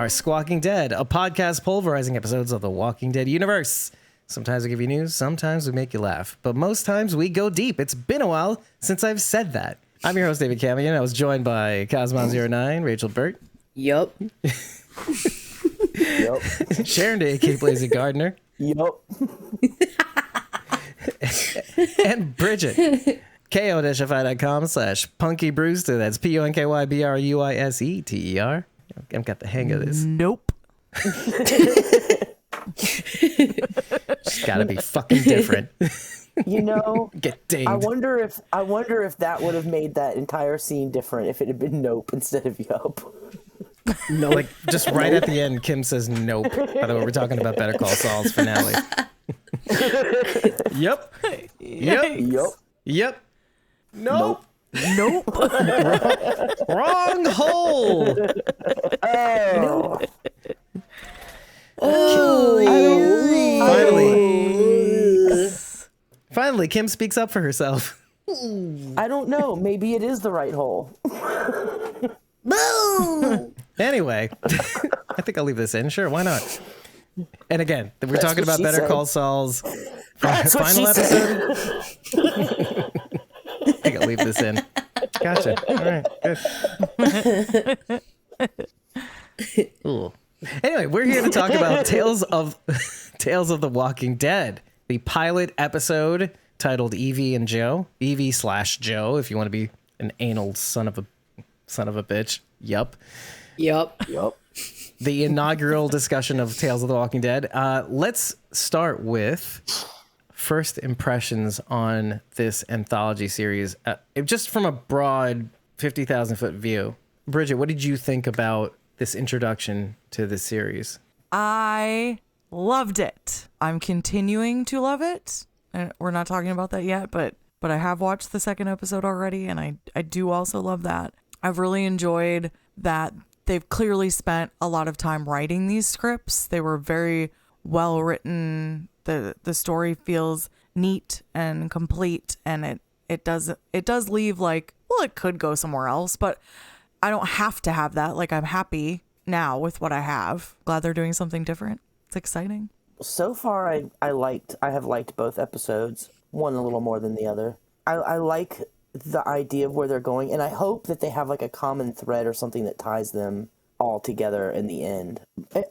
are Squawking Dead, a podcast pulverizing episodes of the Walking Dead universe. Sometimes we give you news, sometimes we make you laugh, but most times we go deep. It's been a while since I've said that. I'm your host, David Camion. I was joined by Cosmon09, Rachel Burt. Yup. Yup. Sharon Day, K. Blazy Gardner. Yup. And Bridget. ko-fi.com/punkybrewster. That's PUNKYBRUISETER. I've got the hang of this. Nope. It's gotta be fucking different. You know, Get dinged. I wonder if that would have made that entire scene different if it had been nope instead of yup. No, like just right at the end, Kim says nope. By the way, we're talking about Better Call Saul's finale. Yep. Yup. Yep. Nope. Nope. Wrong hole. Finally, Kim speaks up for herself. I don't know. Maybe it is the right hole. Boom! Anyway, I think I'll leave this in. Sure, why not? And again, we're talking about Better said. Call Saul's That's what final she episode. said. I think I'll leave this in. Gotcha. All right, good. Ooh. Anyway, we're here to talk about Tales of the Walking Dead, the pilot episode titled Evie and Joe. Evie/Joe, if you want to be an anal son of a bitch. Yup. Yup. The inaugural discussion of Tales of the Walking Dead. Let's start with first impressions on this anthology series, just from a broad 50,000 foot view. Bridget, what did you think about this introduction to this series? I loved it. I'm continuing to love it. And we're not talking about that yet, but I have watched the second episode already, and I do also love that. I've really enjoyed that they've clearly spent a lot of time writing these scripts. They were very well written. The story feels neat and complete, and it does leave like, well, it could go somewhere else, but I don't have to have that. Like, I'm happy now with what I have. Glad they're doing something different. It's exciting. So far, I have liked both episodes. One a little more than the other. I like the idea of where they're going, and I hope that they have like a common thread or something that ties them all together in the end.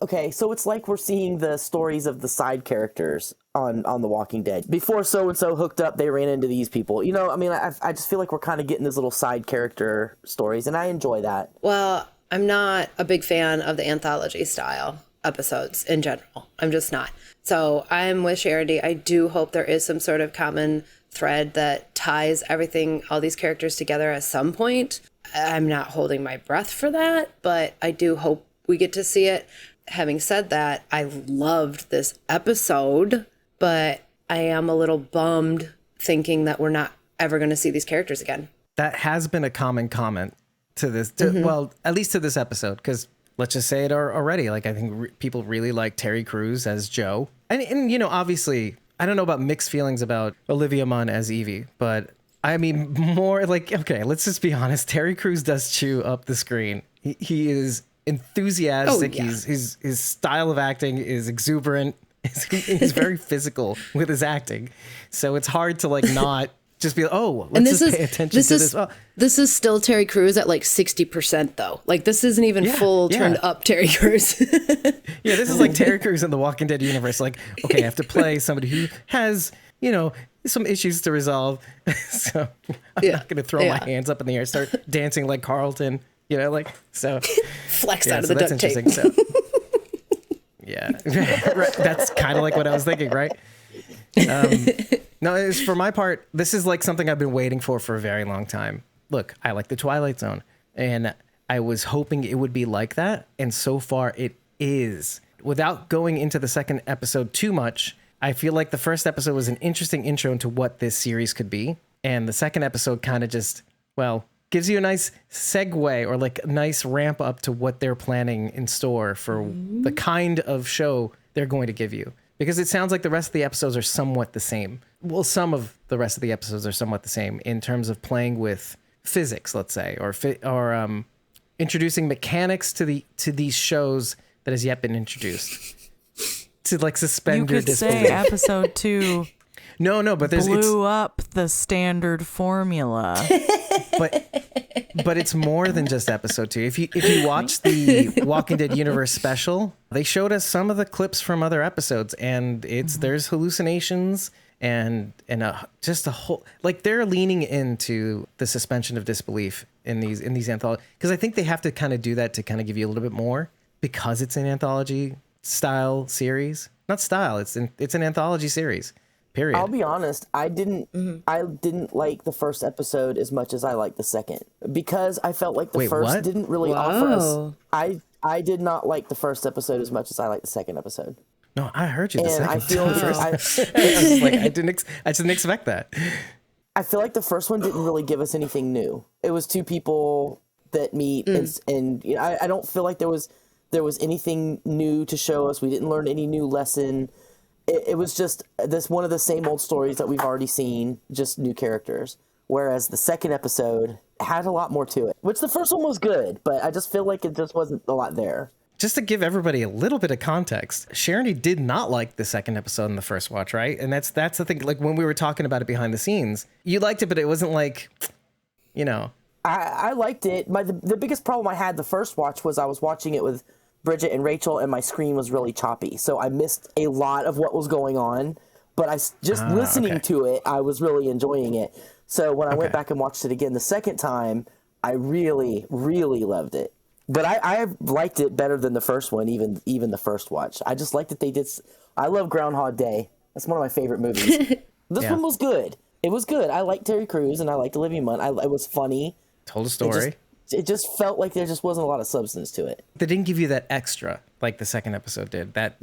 Okay, so it's like we're seeing the stories of the side characters on The Walking Dead. Before so-and-so hooked up, they ran into these people. You know, I mean, I just feel like we're kind of getting these little side character stories, and I enjoy that. Well, I'm not a big fan of the anthology style episodes in general. I'm just not. So I'm with Charity. I do hope there is some sort of common thread that ties everything, all these characters together at some point. I'm not holding my breath for that, but I do hope we get to see it. Having said that, I loved this episode, but I am a little bummed thinking that we're not ever going to see these characters again. That has been a common comment to this, well, at least to this episode, because let's just say it already. Like, I think people really like Terry Crews as Joe. And, you know, obviously, I don't know about mixed feelings about Olivia Munn as Evie, but I mean, more like, okay, let's just be honest. Terry Crews does chew up the screen. He is enthusiastic. Oh, yeah. His style of acting is exuberant. He's very physical with his acting. So it's hard to like not just be like, oh, let's just pay attention to this. Oh. This is still Terry Crews at like 60% though. Like, this isn't even full turned up Terry Crews. Yeah, this is like Terry Crews in the Walking Dead universe. Like, okay, I have to play somebody who has, you know, some issues to resolve. So I'm not going to throw my hands up in the air, start dancing like Carlton, you know, like, so. Flex out of the duct tape. So, yeah, that's kind of like what I was thinking, right? No, for my part, this is like something I've been waiting for a very long time. Look, I like the Twilight Zone, and I was hoping it would be like that, and so far it is. Without going into the second episode too much, I feel like the first episode was an interesting intro into what this series could be, and the second episode kind of just, well, gives you a nice segue or like a nice ramp up to what they're planning in store for the kind of show they're going to give you. Because it sounds like the rest of the episodes are somewhat the same. Well, some of the rest of the episodes are somewhat the same in terms of playing with physics, let's say, or introducing mechanics to these shows that has yet been introduced to like suspend You your could disbelief. say episode 2 No, but there's blew up the standard formula. but it's more than just episode 2. If you watch the Walking Dead Universe special, they showed us some of the clips from other episodes, and there's hallucinations and just a whole, like, they're leaning into the suspension of disbelief in these anthologies, because I think they have to kind of do that to kind of give you a little bit more, because it's an anthology style series. Not style, it's an anthology series. Period. I'll be honest, I didn't like the first episode as much as I liked the second, because I felt like the first what? didn't really offer us. I did not like the first episode as much as I liked the second episode. No, I heard you the And second I feel time. I was like, I didn't expect that. I feel like the first one didn't really give us anything new. It was two people that meet, and you know, I don't feel like there was anything new to show us. We didn't learn any new lesson. It was just one of the same old stories that we've already seen, just new characters. Whereas the second episode had a lot more to it, which the first one was good, but I just feel like it just wasn't a lot there. Just to give everybody a little bit of context, Sharon did not like the second episode in the first watch, right? And that's the thing. Like, when we were talking about it behind the scenes, you liked it, but it wasn't like, you know. I liked it. The biggest problem I had the first watch was I was watching it with Bridget and Rachel, and my screen was really choppy, so I missed a lot of what was going on. But listening to it, I was really enjoying it. So when I went back and watched it again the second time, I really, really loved it. But I liked it better than the first one, even the first watch. I just liked that they did. I love Groundhog Day. That's one of my favorite movies. This one was good. It was good. I liked Terry Crews and I liked Olivia Munn. It was funny. Told a story. It just felt like there just wasn't a lot of substance to it. They didn't give you that extra like the second episode did. That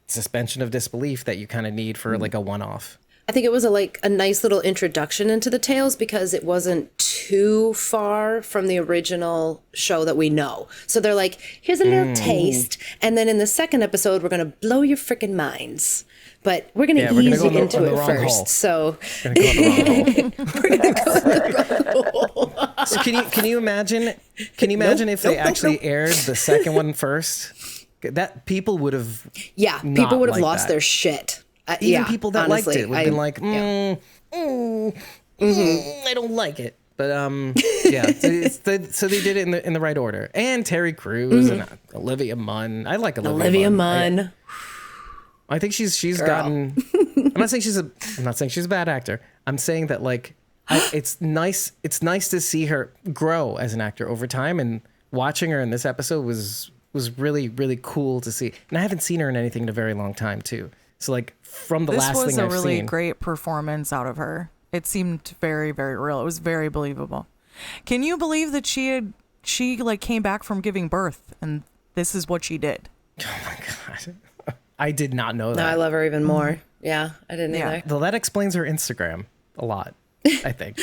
suspension of disbelief that you kind of need for like a one-off. I think it was a nice little introduction into the tales, because it wasn't too far from the original show that we know. So they're like, here's a little taste. And then in the second episode, we're going to blow your freaking minds. But we're going to ease you into it first. So We're gonna go in the wrong hole. So can you imagine? Can you imagine if they actually aired the second one first? That people would have. Yeah, people would have lost their shit. Even people that honestly, liked it would have been like, I don't like it. But yeah, so they did it in the right order. And Terry Crews and Olivia Munn. I like Olivia Munn. I think she's gotten. I'm not saying she's a bad actor. I'm saying that like it's nice to see her grow as an actor over time, and watching her in this episode was really, really cool to see. And I haven't seen her in anything in a very long time too. So like from the last thing I've seen. This was a really great performance out of her. It seemed very, very real. It was very believable. Can you believe that she like came back from giving birth and this is what she did? Oh my God. I did not know that. No, I love her even more. Yeah, I didn't either. Well, that explains her Instagram a lot, I think.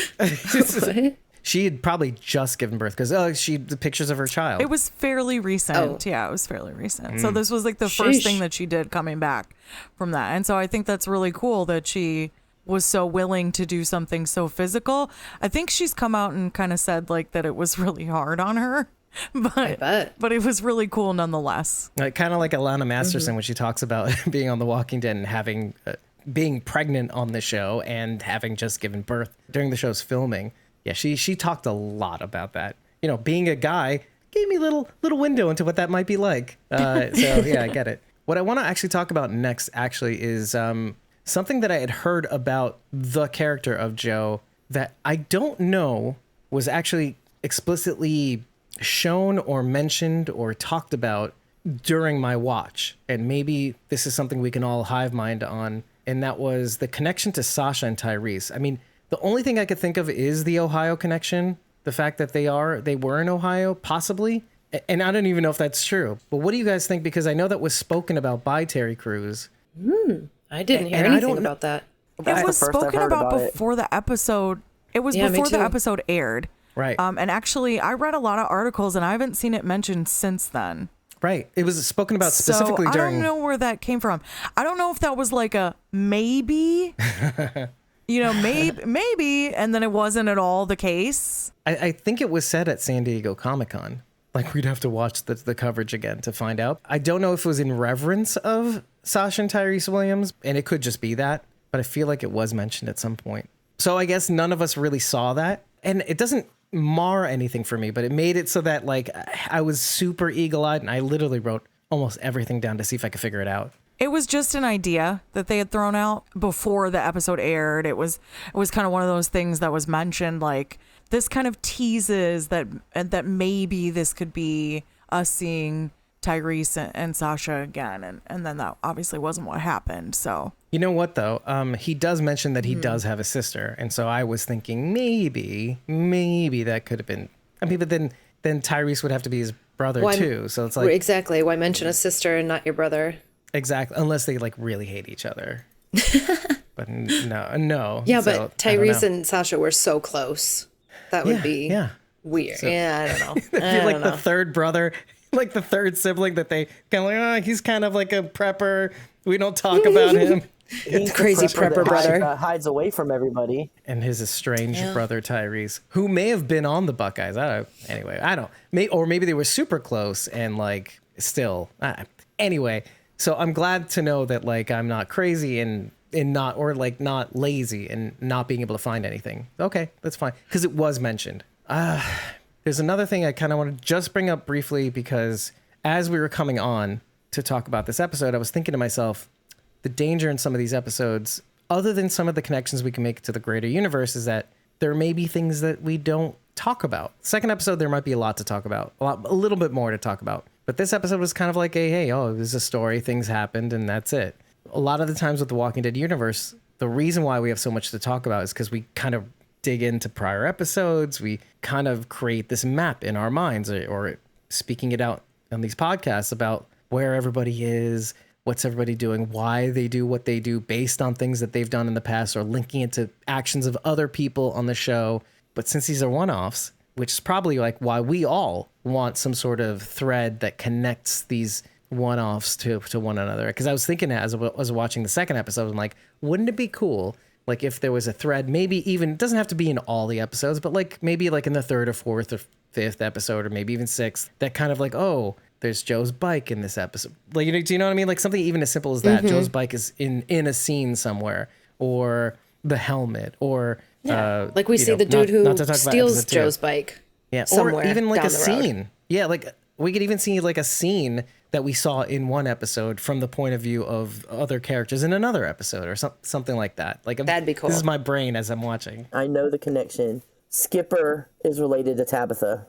She had probably just given birth because the pictures of her child. It was fairly recent. Oh. Yeah, it was fairly recent. So this was like the first thing that she did coming back from that. And so I think that's really cool that she was so willing to do something so physical. I think she's come out and kind of said like that it was really hard on her. But it was really cool nonetheless. Kind of like Alana Masterson when she talks about being on The Walking Dead and having being pregnant on the show and having just given birth during the show's filming. Yeah, she talked a lot about that. You know, being a guy gave me a little window into what that might be like. So yeah, I get it. What I want to actually talk about next actually is something that I had heard about the character of Joe that I don't know was actually explicitly shown or mentioned or talked about during my watch. And maybe this is something we can all hive mind on. And that was the connection to Sasha and Tyrese. I mean, the only thing I could think of is the Ohio connection. The fact that they were in Ohio, possibly. And I don't even know if that's true. But what do you guys think? Because I know that was spoken about by Terry Crews. I didn't hear anything about that. It was spoken about before the episode. It was before the episode aired. Right. And actually, I read a lot of articles and I haven't seen it mentioned since then. Right. It was spoken about specifically during... I don't know where that came from. I don't know if that was like a maybe... You know, maybe, and then it wasn't at all the case. I think it was said at San Diego Comic-Con. Like we'd have to watch the coverage again to find out. I don't know if it was in reverence of Sasha and Tyrese Williams, and it could just be that, but I feel like it was mentioned at some point. So I guess none of us really saw that. And it doesn't mar anything for me, but it made it so that like I was super eagle-eyed and I literally wrote almost everything down to see if I could figure it out. It was just an idea that they had thrown out before the episode aired. It was kind of one of those things that was mentioned, like this kind of teases that maybe this could be us seeing Tyrese and Sasha again, and then that obviously wasn't what happened. So you know what though, he does mention that he does have a sister, and so I was thinking maybe that could have been. I mean, but then Tyrese would have to be his brother too. So it's like exactly, why mention a sister and not your brother? Exactly, unless they like really hate each other. But no. Yeah, so, but Tyrese and Sasha were so close. That would be weird. So, I don't know. I feel like the third brother, like the third sibling that they kind of like, oh, he's kind of like a prepper. We don't talk about him. He's crazy prepper brother. Hides away from everybody. And his estranged brother Tyrese, who may have been on the Buckeyes. I don't. Or maybe they were super close and like still. Anyway, so I'm glad to know that like I'm not crazy and not, or like not lazy and not being able to find anything. Okay, that's fine, because it was mentioned. There's another thing I kind of want to just bring up briefly, because as we were coming on to talk about this episode, I was thinking to myself, the danger in some of these episodes, other than some of the connections we can make to the greater universe, is that there may be things that we don't talk about. Second episode, there might be a lot to talk about, a little bit more to talk about. But this episode was kind of like hey, it was a story, things happened, and that's it. A lot of the times with the Walking Dead universe, the reason why we have so much to talk about is because we kind of dig into prior episodes. We kind of create this map in our minds, or speaking it out on these podcasts about where everybody is, what's everybody doing, why they do what they do based on things that they've done in the past, or linking it to actions of other people on the show. But since these are one-offs, which is probably like why we all want some sort of thread that connects these one-offs to one another. Because I was thinking as I was watching the second episode, I'm like, wouldn't it be cool like if there was a thread, maybe even, it doesn't have to be in all the episodes, but like maybe like in the third or fourth or fifth episode, or maybe even sixth, that kind of like, oh, there's Joe's bike in this episode. Like, do you know what I mean? Like something even as simple as that. Joe's bike is in a scene somewhere, or the helmet, or like we see the dude who steals Joe's bike. Yeah, or even like a scene. Yeah, like we could even see like a scene that we saw in one episode from the point of view of other characters in another episode, or something like that. Like that'd be cool. This is my brain as I'm watching. I know the connection. Skipper is related to Tabitha.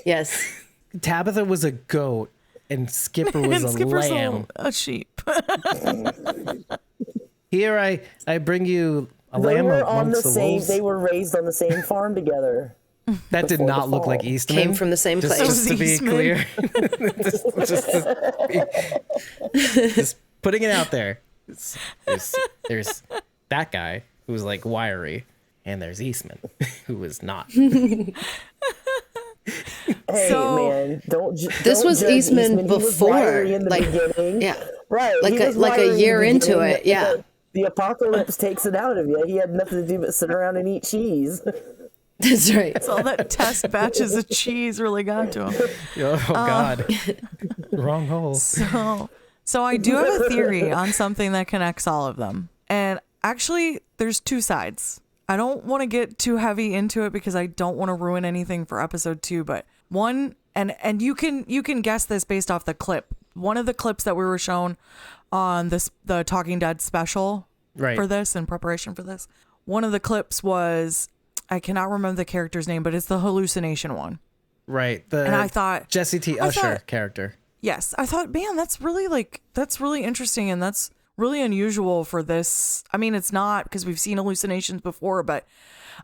Yes. Tabitha was a goat, and Skipper was a lamb. A sheep. Here I bring you a lamb amongst the wolves. They were raised on the same farm together. That did not look like Eastman. Came from the same place. Just to be clear. just putting it out there. There's that guy who's like wiry, and there's Eastman who is not. Hey, man, this was judge Eastman before, in the beginning. Yeah, right, like a year into it. Yeah, the apocalypse takes it out of you. He had nothing to do but sit around and eat cheese. That's right. It's all that test batches of cheese really got to him. Oh God, wrong hole. So I do have a theory on something that connects all of them, and actually, there's two sides. I don't want to get too heavy into it because I don't want to ruin anything for episode 2, but one, and you can guess this based off the clip. One of the clips that we were shown on the Talking Dead special for this, in preparation for this, one of the clips was, I cannot remember the character's name, but it's the hallucination one. Right. And I thought Jesse T. Usher character. Yes. I thought, man, that's really interesting, and that's really unusual for this. I mean, it's not, because we've seen hallucinations before, but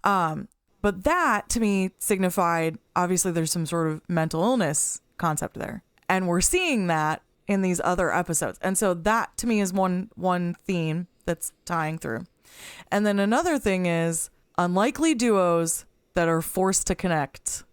that to me signified, obviously there's some sort of mental illness concept there, and we're seeing that in these other episodes. And so that to me is one theme that's tying through. And then another thing is unlikely duos that are forced to connect.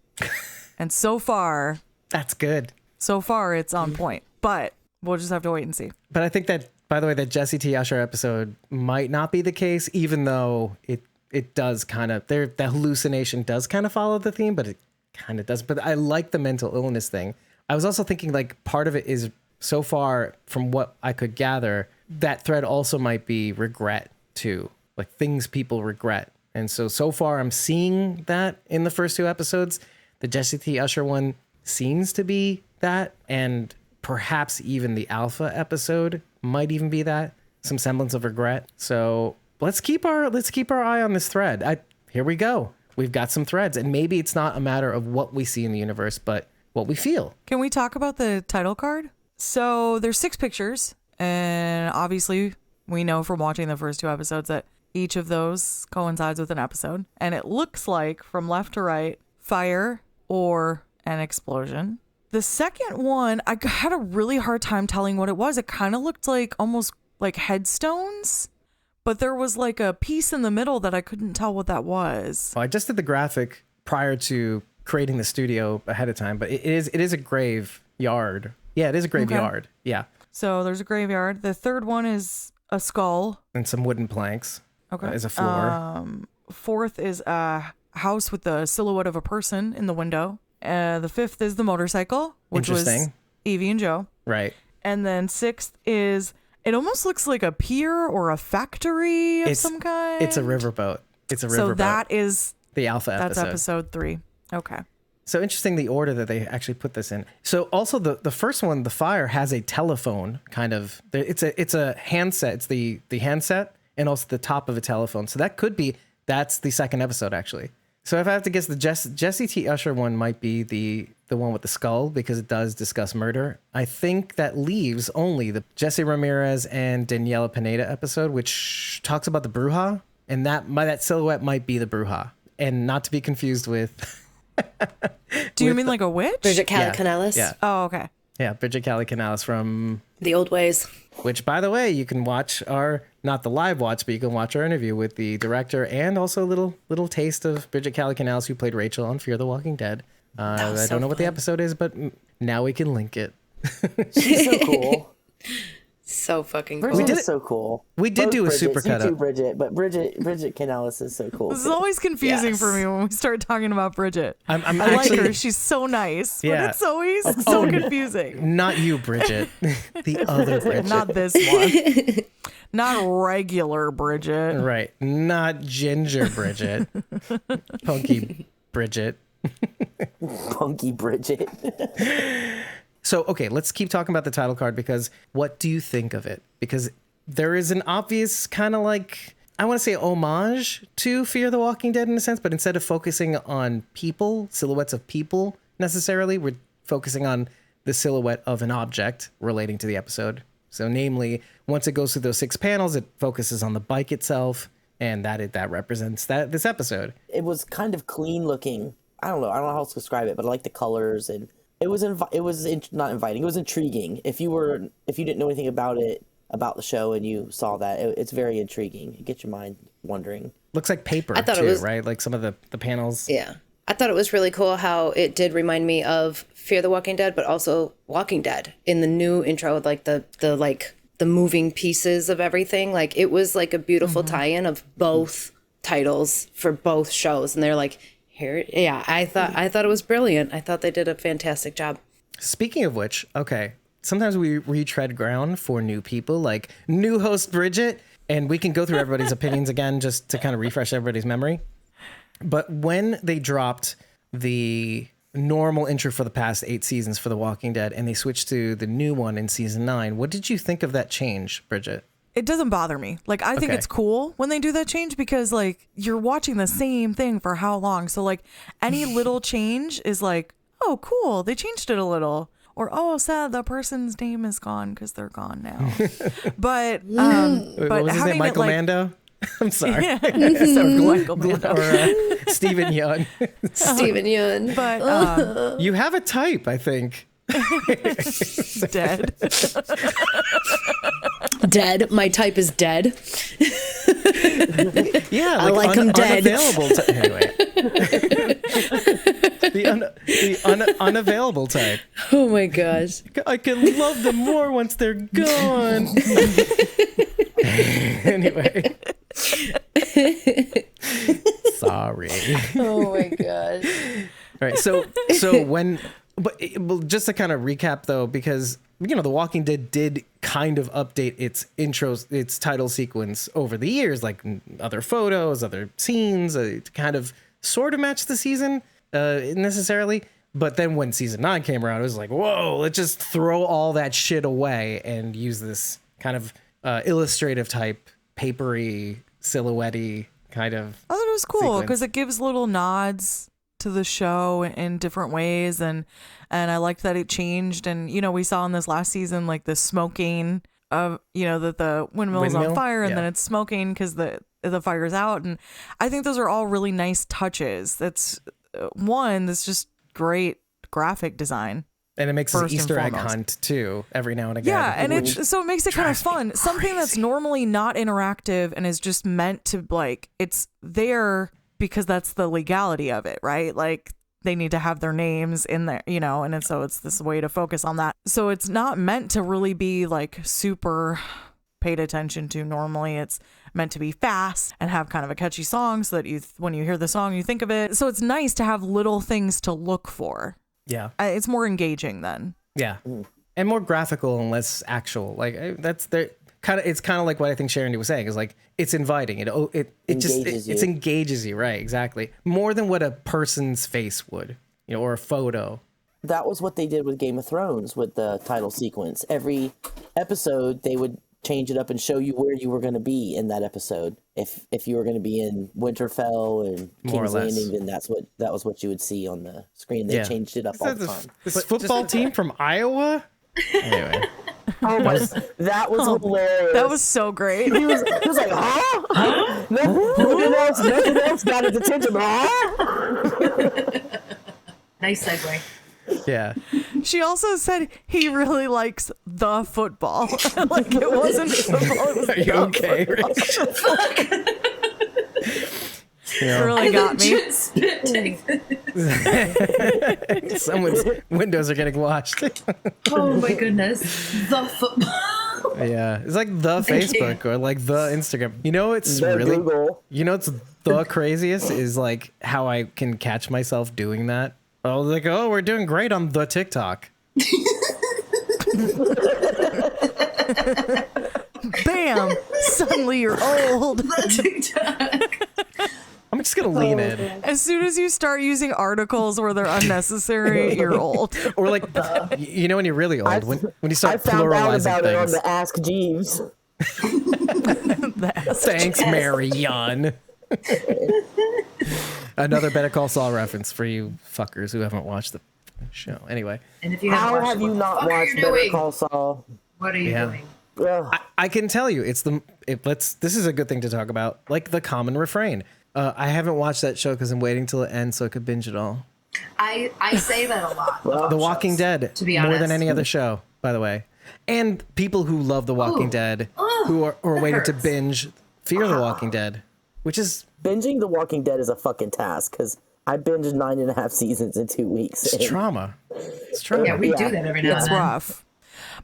And so far, that's good. So far it's on point, but we'll just have to wait and see. But I think that, by the way, that Jesse T. Usher episode might not be the case, even though it does kind of, the hallucination does kind of follow the theme, but kind of does. But I like the mental illness thing. I was also thinking like part of it is, so far from what I could gather, that thread also might be regret too, like things people regret. And so far I'm seeing that in the first 2 episodes. The Jesse T. Usher one seems to be that, and perhaps even the Alpha episode might even be that, some semblance of regret. So let's keep our eye on this thread. Here we go. We've got some threads, and maybe it's not a matter of what we see in the universe, but what we feel. Can we talk about the title card? So there's 6 pictures, and obviously we know from watching the first 2 episodes that each of those coincides with an episode. And it looks like, from left to right, fire or an explosion. The second one, I had a really hard time telling what it was. It kind of looked like almost like headstones, but there was like a piece in the middle that I couldn't tell what that was. Well, I just did the graphic prior to creating the studio ahead of time, but it is a graveyard. Yeah, it is a graveyard. Okay. Yeah. So there's a graveyard. The third one is a skull. And some wooden planks. Okay. Is a floor. Fourth is a house with the silhouette of a person in the window. The fifth is the motorcycle, which was Evie and Joe. Right. And then sixth is, it almost looks like a pier or a factory of some kind. It's a riverboat. So that is the Alpha episode. That's episode 3. Okay. So interesting, the order that they actually put this in. So also the first one, the fire, has a telephone kind of. It's a handset. It's the handset and also the top of a telephone. So that's the second episode actually. So if I have to guess, the Jesse T. Usher one might be the one with the skull, because it does discuss murder. I think that leaves only the Jesse Ramirez and Daniela Pineda episode, which talks about the Bruja, and that silhouette might be the Bruja, and not to be confused with. Do you mean like a witch? Bridget Cali-Canales? Yeah. Oh, okay. Yeah, Bridget Cali-Canales from The Old Ways. Which, by the way, you can watch not the live watch, but you can watch our interview with the director, and also a little taste of Bridget Cali-Canales, who played Rachel on Fear the Walking Dead. I don't know what the episode is, but now we can link it. She's so cool. So fucking cool. Bridget is so cool. We did do a super You cut too, up. Bridget Canales is so cool. This is always confusing for me when we start talking about Bridget. I actually, like her. She's so nice. Yeah. But it's always so confusing. Not you, Bridget. The other Bridget. Not this one. Not regular Bridget. Right. Not ginger Bridget. Punky Bridget. Punky Bridget. So, okay, let's keep talking about the title card, because what do you think of it? Because there is an obvious kind of like, I want to say homage to Fear the Walking Dead in a sense, but instead of focusing on people, silhouettes of people necessarily, we're focusing on the silhouette of an object relating to the episode. So namely, once it goes through those 6 panels, it focuses on the bike itself, and that represents this episode. It was kind of clean looking. I don't know how else to describe it, but I like the colors, and it was not inviting. It was intriguing. If you didn't know anything about the show and you saw that, it's very intriguing. It gets your mind wondering. Looks like paper too, right? Like some of the panels. Yeah. I thought it was really cool how it did remind me of Fear the Walking Dead, but also Walking Dead in the new intro, like the moving pieces of everything. Like it was like a beautiful tie-in of both titles for both shows, and they're like, here, yeah. I thought it was brilliant. I thought they did a fantastic job. Speaking of which, okay, sometimes we retread ground for new people, like new host Bridget, and we can go through everybody's opinions again just to kind of refresh everybody's memory. But when they dropped the normal intro for the past 8 seasons for The Walking Dead and they switched to the new one in season 9, what did you think of that change, Bridget? It doesn't bother me. Like, I think it's cool when they do that change, because like you're watching the same thing for how long? So like any little change is like, oh, cool, they changed it a little. Or, oh, sad, that person's name is gone because they're gone now. But what was his name? Michael Mando? I'm sorry. Michael Mando. Or Stephen Yeun. Stephen Yeun. But you have a type, I think. Dead. Dead. My type is dead. Yeah, I like him dead. Unavailable anyway. The unavailable type. Oh my gosh. I can love them more once they're gone. Anyway. Sorry. Oh my gosh. right. So when, well, just to kind of recap though, because The Walking Dead did kind of update its intros, its title sequence over the years, like other photos, other scenes, to kind of sort of match the season necessarily. But then when season 9 came around, it was like, whoa, let's just throw all that shit away and use this kind of illustrative type, papery, silhouette-y kind of. I thought it was cool because it gives little nods to the show in different ways, and I liked that it changed. And we saw in this last season like the smoking of that the windmill's on fire, and then it's smoking because the fire's out. And I think those are all really nice touches. That's that's just great graphic design. And it makes an Easter egg hunt too every now and again. Yeah, and it makes it kind of fun. Something that's normally not interactive and is just meant to it's there because that's the legality of it, right? Like they need to have their names in there, and so it's this way to focus on that. So it's not meant to really be like super paid attention to. Normally it's meant to be fast and have kind of a catchy song so that when you hear the song, you think of it. So it's nice to have little things to look for. Yeah. It's more engaging then. Yeah. And more graphical and less actual. Like that's it's kind of like what I think Sharon was saying is like, it's inviting. It engages you. Right. Exactly. More than what a person's face would, or a photo. That was what they did with Game of Thrones with the title sequence. Every episode they would change it up and show you where you were going to be in that episode. If you were going to be in Winterfell and King's Landing, then that was what you would see on the screen. They changed it up all the time. This football team from Iowa? Anyway. Oh my, that was hilarious. That was so great. He was like, huh? Nothing else got his attention, huh? Nice segue. Yeah. She also said he really likes the football. Like it wasn't football. It was Are you okay, Rich? Really got me. Someone's windows are getting washed. Oh my goodness. The football. Yeah. It's like the Facebook or like the Instagram. It's the really Google. It's the craziest is like how I can catch myself doing that. I was like, oh, we're doing great on the TikTok. Bam! Suddenly you're old. The TikTok. I'm just going to lean in. As soon as you start using articles where they're unnecessary, you're old. Or like, when you're really old, when you start I found out about things. it on the Ask Jeeves. Thanks, Mary Yun. Another Better Call Saul reference for you fuckers who haven't watched the show. Anyway. And if you How have you not watched Better Call Saul? What are you doing? I can tell you, this is a good thing to talk about. Like the common refrain. I haven't watched that show because I'm waiting till it ends so I could binge it all. I say that a lot. The Walking Dead, to be honest, more than any other show, by the way. And people who love The Walking Dead, who are waiting to binge Fear the Walking Dead, which is... Binging The Walking Dead is a fucking task because I binged 9.5 seasons in 2 weeks. It's trauma. It's trauma. Yeah, we do that every now and then. It's rough.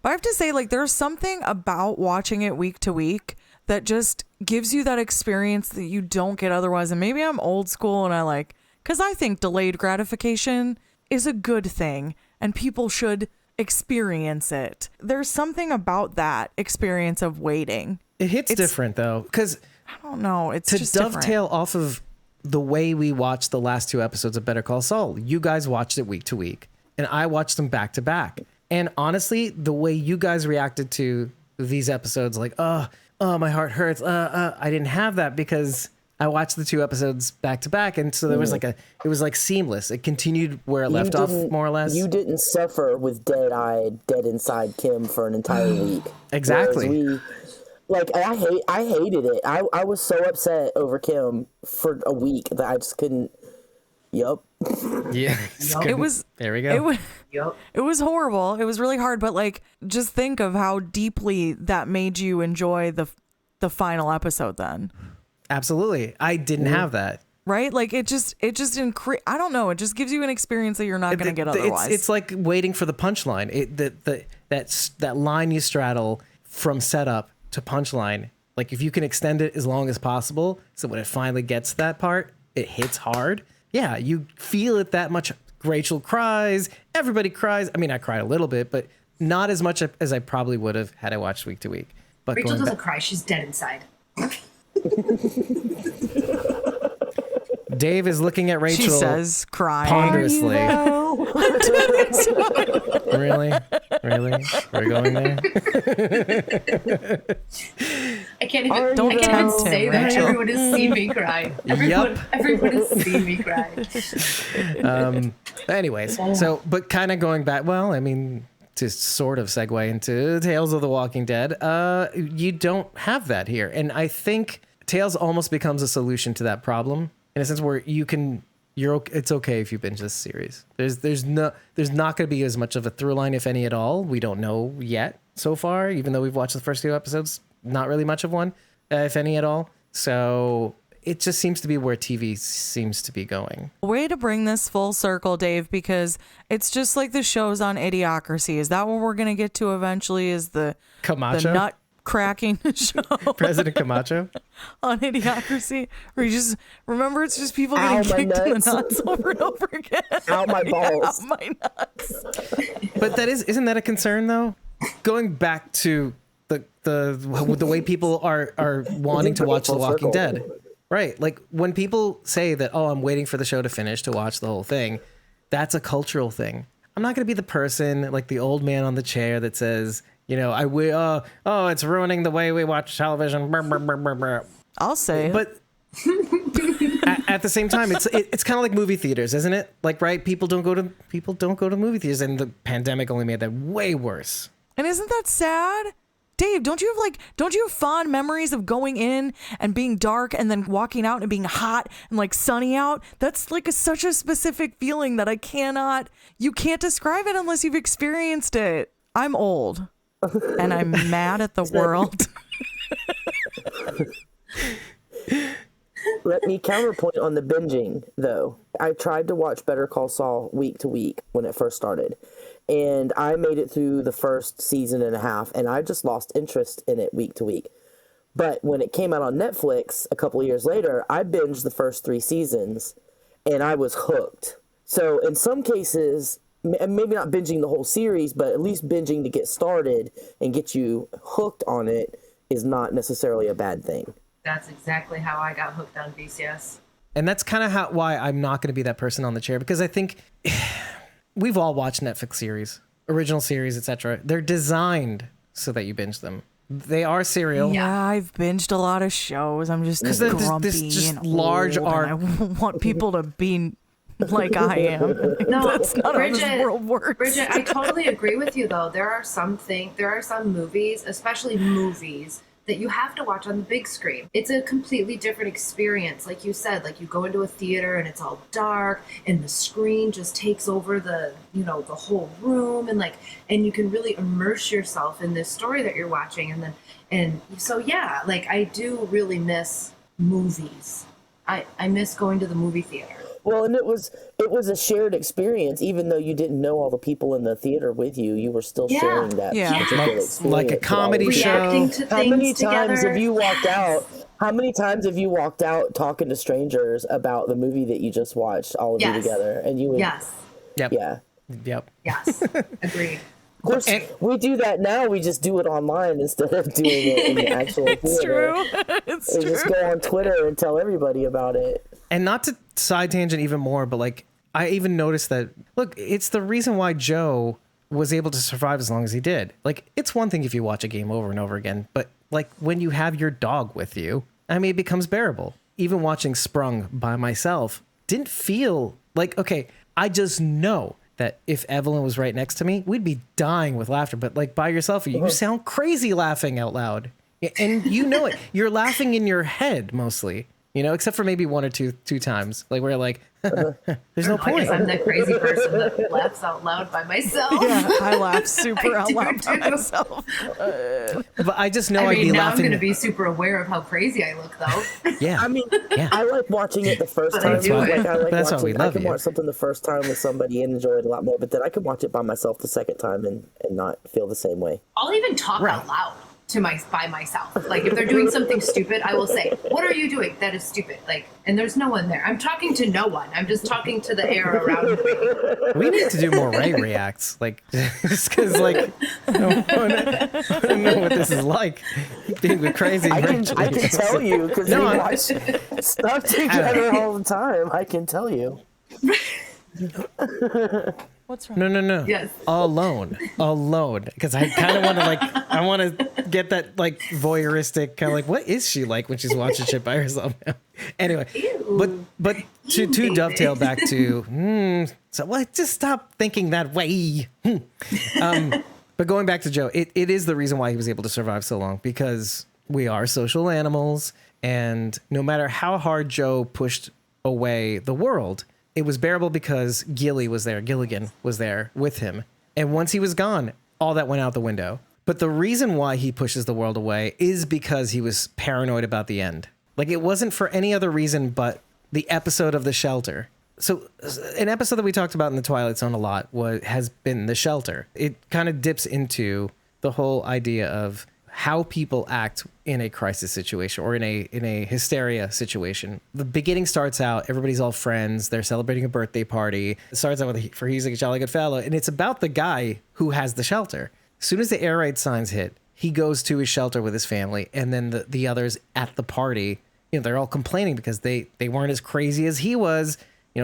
But I have to say, like, there's something about watching it week to week that just gives you that experience that you don't get otherwise. And maybe I'm old school and because I think delayed gratification is a good thing and people should experience it. There's something about that experience of waiting. It hits different though, because I don't know. It's to just dovetail different. off of the way we watched the last 2 episodes of Better Call Saul. You guys watched it week to week, and I watched them back to back. And honestly, the way you guys reacted to these episodes, like, oh, my heart hurts. I didn't have that because I watched the 2 episodes back to back, and so there was it was like seamless. It continued where it left off, more or less. You didn't suffer with dead inside Kim for an entire week. Exactly. I hated it. I was so upset over Kim for a week that I just couldn't. Yup. Yeah. It was. There we go. It was horrible. It was really hard, but just think of how deeply that made you enjoy the final episode then. Absolutely. I didn't have that. Right? It just I don't know. It just gives you an experience that you're not going to get otherwise. It's like waiting for the punchline. That line you straddle from setup to punchline. Like if you can extend it as long as possible, so when it finally gets to that part, it hits hard. Yeah, you feel it that much Rachel cries. Everybody cries. I mean, I cried a little bit, but not as much as I probably would have had I watched week to week. But Rachel doesn't cry. She's dead inside. Dave is looking at Rachel. She says, crying. Ponderously. Really? We're going there? I can't even say that. Rachel. Everyone has seen me cry. Everyone has seen me cry. Anyways, so, but kind of going back, well, I mean, to sort of segue into Tales of the Walking Dead, you don't have that here. And I think Tales almost becomes a solution to that problem in a sense where it's okay if you binge this series. There's not going to be as much of a through line, if any at all. We don't know yet so far, even though we've watched the first 2 episodes, not really much of one, if any at all. So it just seems to be where TV seems to be going. Way to bring this full circle, Dave, because it's just like the shows on Idiocracy. Is that what we're going to get to eventually? Is the nut cracking show? President Camacho? On Idiocracy? Or you just remember it's just people getting kicked in the nuts over and over again. Out my balls. Out my nuts. But isn't that a concern though? Going back to the way people are wanting to watch The Walking Dead. Right. Like when people say that, oh, I'm waiting for the show to finish to watch the whole thing, that's a cultural thing. I'm not going to be the person like the old man on the chair that says, you know, it's ruining the way we watch television. I'll say it. But at the same time, it's kind of like movie theaters, isn't it? Like, right? People don't go to movie theaters, and the pandemic only made that way worse. And isn't that sad? Dave, don't you have fond memories of going in and being dark and then walking out and being hot and like sunny out? That's like such a specific feeling that you can't describe it unless you've experienced it. I'm old and I'm mad at the world. Let me counterpoint on the binging, though. I tried to watch Better Call Saul week to week when it first started. And I made it through the first season and a half, and I just lost interest in it week to week. But when it came out on Netflix a couple of years later, I binged the first 3 seasons, and I was hooked. So in some cases, maybe not binging the whole series, but at least binging to get started and get you hooked on it is not necessarily a bad thing. That's exactly how I got hooked on VCS. And that's kind of why I'm not going to be that person on the chair, because I think we've all watched Netflix series, original series, etc. They're designed so that you binge them. They are serial. Yeah, I've binged a lot of shows. I'm just grumpy this and large old, arc. and I want people to be like I am. No, that's not Bridget, how this world works. Bridget, I totally agree with you though. There are some movies, especially movies, that you have to watch on the big screen. It's a completely different experience. Like you said, like you go into a theater and it's all dark and the screen just takes over the whole room, and you can really immerse yourself in this story that you're watching. So yeah, like I do really miss movies. I miss going to the movie theater. Well, and it was a shared experience. Even though you didn't know all the people in the theater with you, you were still sharing that particular experience. Like a comedy show. Reacting to How many things times together. have you walked out? How many times have you walked out talking to strangers about the movie that you just watched, all of you together? And you would, Yes. Yep. yeah. Yep. Yes. Agreed. Of course, we do that now. We just do it online instead of doing it in the actual theater. It's true. It's and true. just go on Twitter and tell everybody about it. And not to side tangent even more, but like I even noticed that, look, it's the reason why Joe was able to survive as long as he did. Like, it's one thing if you watch a game over and over again, but like when you have your dog with you, I mean, it becomes bearable. Even watching Sprung by myself didn't feel like, okay, I just know that if Evelyn was right next to me, we'd be dying with laughter. But like by yourself, you sound crazy laughing out loud. And you know it. You're laughing in your head mostly, except for maybe one or two times. Like where like, there's no point. I'm that crazy person that laughs out loud by myself. Yeah, I laugh super out loud by too. myself. But I just know I'd be now laughing. I'm going to be super aware of how crazy I look, though. Yeah. I mean, Yeah. I like watching it the first But time. I do it. I like That's why watching, we love I can you. watch something the first time with somebody and enjoy it a lot more, but then I can watch it by myself the second time and not feel the same way. I'll even talk out loud. by myself. Like if they're doing something stupid, I will say, "What are you doing? That is stupid." Like, and there's no one there. I'm talking to no one. I'm just talking to the air around me. We need to do more Ray reacts, like just because, like, I don't know what this is like being crazy. I can tell you because No, we watch stuff together all the time. I can tell you. What's wrong? No. Yes. Alone. Because I kind of want to I want to get that like voyeuristic kind of like, what is she like when she's watching shit by herself now? Anyway, but to dovetail back to, so what? Just stop thinking that way. But going back to Joe, it is the reason why he was able to survive so long, because we are social animals, and no matter how hard Joe pushed away the world, it was bearable because Gilligan was there with him. And once he was gone, all that went out the window. But the reason why he pushes the world away is because he was paranoid about the end. Like, it wasn't for any other reason but the episode of The Shelter. So an episode that we talked about in the Twilight Zone a lot has been The Shelter. It kind of dips into the whole idea of how people act in a crisis situation or in a hysteria situation. The beginning starts out, everybody's all friends. They're celebrating a birthday party. It starts out with, for he's a jolly good fellow. And it's about the guy who has the shelter. As soon as the air raid signs hit, he goes to his shelter with his family. And then the others at the party, they're all complaining because they weren't as crazy as he was.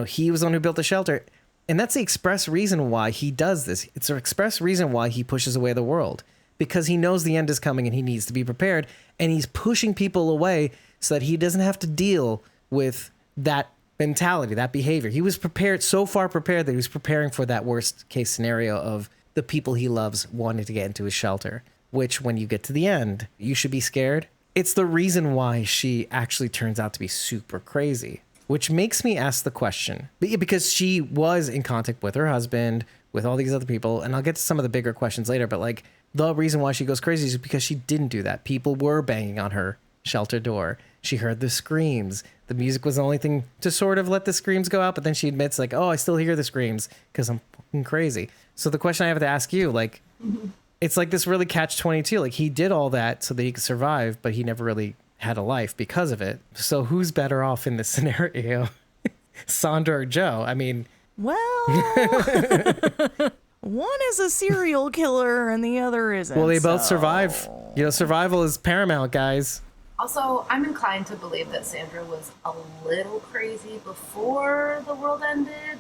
He was the one who built the shelter. And that's the express reason why he does this. It's an express reason why he pushes away the world. Because he knows the end is coming and he needs to be prepared, and he's pushing people away so that he doesn't have to deal with that mentality, that behavior. He was prepared, so far prepared that he was preparing for that worst case scenario of the people he loves wanting to get into his shelter, which when you get to the end, you should be scared. It's the reason why she actually turns out to be super crazy, which makes me ask the question, because she was in contact with her husband, with all these other people, and I'll get to some of the bigger questions later, but like, the reason why she goes crazy is because she didn't do that. People were banging on her shelter door. She heard the screams. The music was the only thing to sort of let the screams go out, but then she admits like, oh, I still hear the screams because I'm fucking crazy. So the question I have to ask you, like, it's like this really catch-22. Like, he did all that so that he could survive, but he never really had a life because of it. So who's better off in this scenario? Sandra or Joe? I mean... Well... One is a serial killer and the other isn't. Well, they both survive. Survival is paramount, guys. Also, I'm inclined to believe that Sandra was a little crazy before the world ended.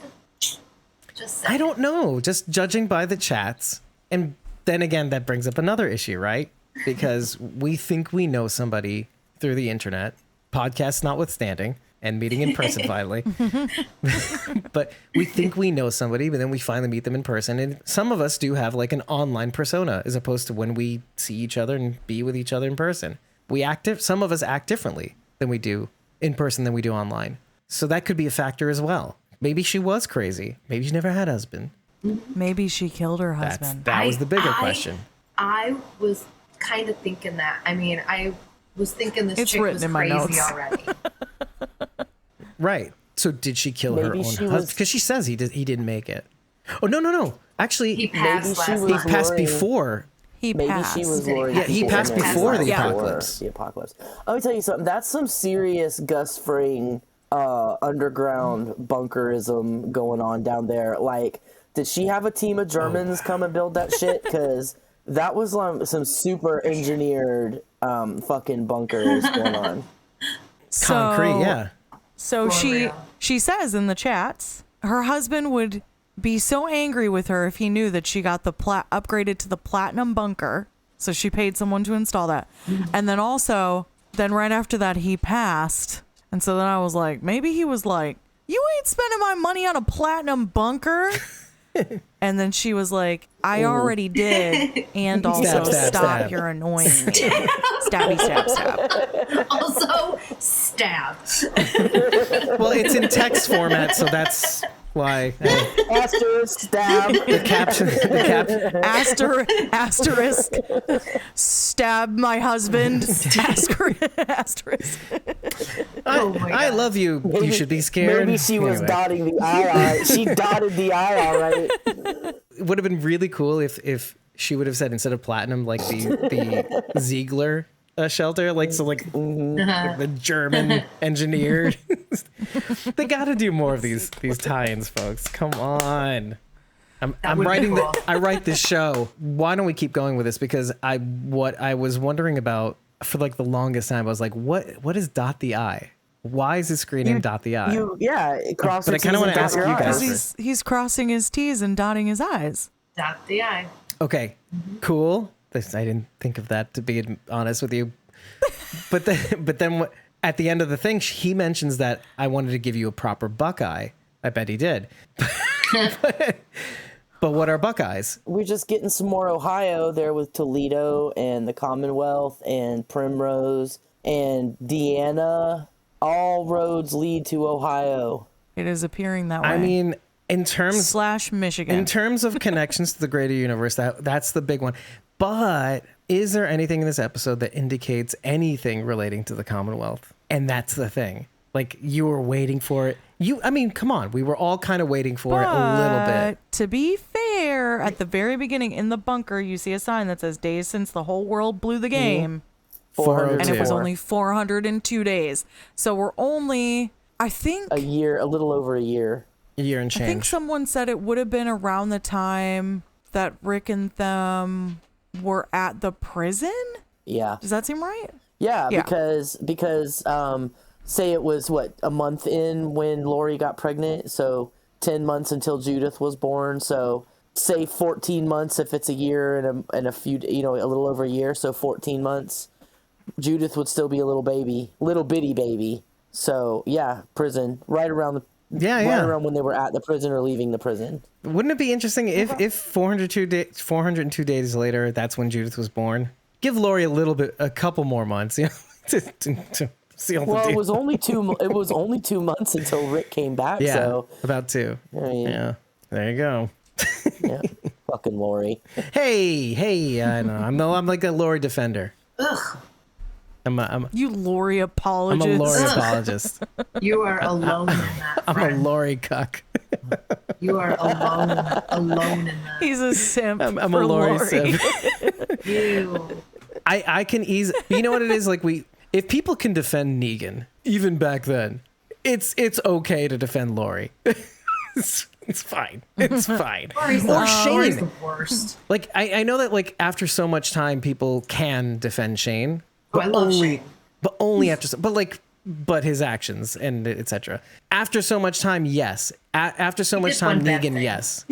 Just saying. I don't know. Just judging by the chats. And then again, that brings up another issue, right? Because we think we know somebody through the internet, podcasts notwithstanding, and meeting in person finally. But we think we know somebody, but then we finally meet them in person. And some of us do have like an online persona as opposed to when we see each other and be with each other in person. Some of us act differently than we do in person than we do online. So that could be a factor as well. Maybe she was crazy. Maybe she never had a husband. Maybe she killed her husband. That was the bigger question. I was kind of thinking that. I mean, I was thinking this chick was crazy already. Right. So did she kill her own husband? Because she says he didn't make it. Oh, no. Actually, he passed before. He passed. Maybe she was luring. Yeah, he passed before the apocalypse. The apocalypse. Let me tell you something. That's some serious Gus Fring underground bunkerism going on down there. Like, did she have a team of Germans come and build that shit? Because that was some super engineered fucking bunkers going on. Concrete, yeah. So she says in the chats, her husband would be so angry with her if he knew that she got the upgraded to the platinum bunker. So she paid someone to install that. And then right after that, he passed. And so then I was like, maybe he was like, you ain't spending my money on a platinum bunker. And then she was like, I already did. And also stop, you're annoying me. Stabby, stab. Also, stabbed. Well, it's in text format, so that's why. Asterisk, stab. The caption. Asterisk. Stab my husband. Asterisk. I love you. You should be scared. Maybe she was dotting the I. She dotted the I all right. It would have been really cool if she would have said instead of platinum, like the Ziegler shelter, like so, like, like the German engineered. They got to do more of these tie-ins, folks. Come on. I'm writing cool. I write this show. Why don't we keep going with this? Because what I was wondering about for like the longest time, I was like, what is dot the I? Why is his screen name dot the I? Cross. But I kind of want to ask you guys. He's crossing his T's and dotting his I's. Dot the I. Okay, cool. I didn't think of that, to be honest with you. But then at the end of the thing, he mentions that I wanted to give you a proper Buckeye. I bet he did. But what are Buckeyes? We're just getting some more Ohio there with Toledo and the Commonwealth and Primrose and Deanna. All roads lead to Ohio. It is appearing that way. I mean, in terms / Michigan. In terms of connections to the greater universe, that's the big one. But is there anything in this episode that indicates anything relating to the Commonwealth? And that's the thing. Like, you were waiting for it. I mean, come on. We were all kind of waiting for it a little bit. To be fair, at the very beginning in the bunker, you see a sign that says days since the whole world blew the game. 402. And it was only 402 days. So we're only, I think, a little over a year. A year and change. I think someone said it would have been around the time that Rick and them were at the prison. Yeah. Does that seem right? Yeah, Yeah. because say it was a month in when Lori got pregnant, so 10 months until Judith was born, so say 14 months if it's a year and a few, a little over a year, so 14 months. Judith would still be a little bitty baby. So, yeah, prison right around around when they were at the prison or leaving the prison. Wouldn't it be interesting if 402 days later, that's when Judith was born? Give Lori a couple more months, to seal the deal. It was only 2 months until Rick came back. Yeah, so about 2. I mean, Yeah, there you go. yeah, fucking Lori. Hey, I know. I'm like a Lori defender. Ugh. You Lori I'm apologist. a Lori apologist. You are alone in that. I'm a friend. Lori cuck. You are alone in that. He's a simp. I'm for a Lori Lori. simp. You. I can easily. You know what it is? Like, if people can defend Negan, even back then, it's okay to defend Lori. It's fine. It's fine. Lori's Or Lori's the Shane. worst. Like, I know that, like, after so much time, people can defend Shane. Oh, I love only, Shane. But only after, but his actions and etc. After so much time, yes. After so much did time, one bad Negan, thing. yes.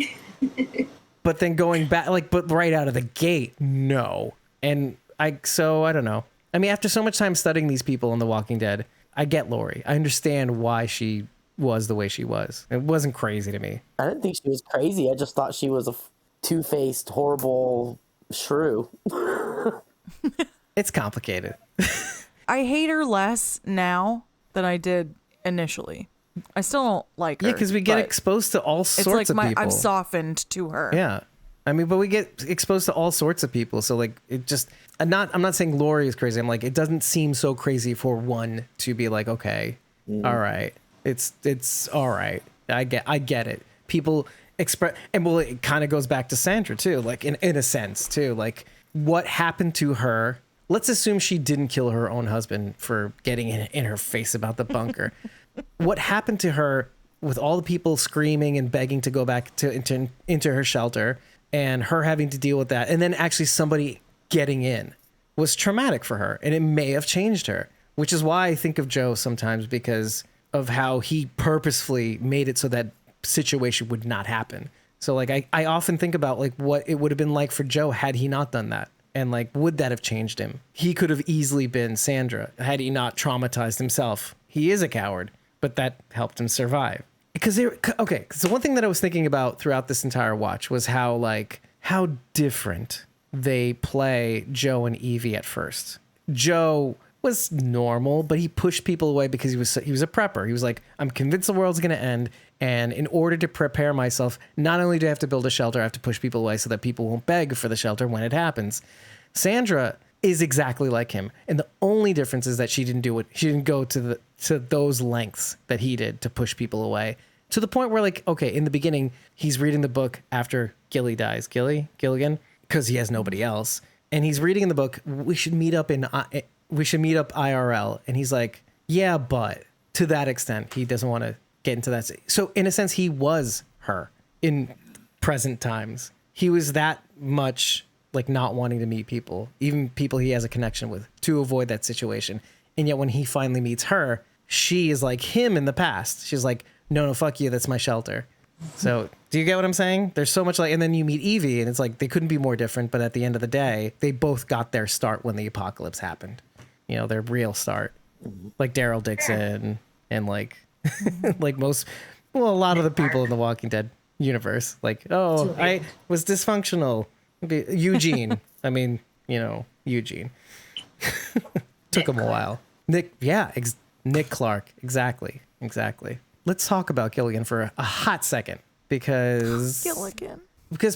But then going back, but right out of the gate, no. And I don't know. I mean, after so much time studying these people on The Walking Dead, I get Lori. I understand why she was the way she was. It wasn't crazy to me. I didn't think she was crazy. I just thought she was a two-faced, horrible shrew. It's complicated. I hate her less now than I did initially. I still don't like her. Yeah, because we get but exposed to all it's sorts like of people. I've softened to her. Yeah. I mean, but we get exposed to all sorts of people. So, like, it just, I'm not saying Lori is crazy. I'm like, it doesn't seem so crazy for one to be like, okay, all right. It's all right. I get it. People express, and well, it kind of goes back to Sandra too, like in a sense too, like what happened to her. Let's assume she didn't kill her own husband for getting in her face about the bunker. What happened to her with all the people screaming and begging to go back into her shelter and her having to deal with that, and then actually somebody getting in was traumatic for her, and it may have changed her, which is why I think of Joe sometimes, because of how he purposefully made it so that situation would not happen. So like I often think about like what it would have been like for Joe had he not done that. And like, would that have changed him? He could have easily been Sandra had he not traumatized himself. He is a coward, but that helped him survive. Because so one thing that I was thinking about throughout this entire watch was how different they play Joe and Evie at first. Joe was normal, but he pushed people away because he was a prepper. He was like, I'm convinced the world's going to end, and in order to prepare myself, not only do I have to build a shelter, I have to push people away so that people won't beg for the shelter when it happens. Sandra is exactly like him, and the only difference is that she didn't do it. She didn't go to those lengths that he did to push people away, to the point where, like, okay, in the beginning, he's reading the book after Gilligan because he has nobody else. And he's reading in the book, we should meet up IRL. And he's like, yeah, but to that extent, he doesn't want to get into that. So in a sense, he was her in present times. He was that much like not wanting to meet people, even people he has a connection with, to avoid that situation. And yet when he finally meets her, she is like him in the past. She's like, no, fuck you. That's my shelter. So do you get what I'm saying? There's so much like, and then you meet Evie and it's like, they couldn't be more different. But at the end of the day, they both got their start when the apocalypse happened, you know, their real start, like Daryl Dixon and like, like a lot of the people in the Walking Dead universe, like, oh, I was dysfunctional. Eugene. I mean, you know, Eugene. Took him a while. Nick Clark. Exactly. Let's talk about Gilligan for a hot second because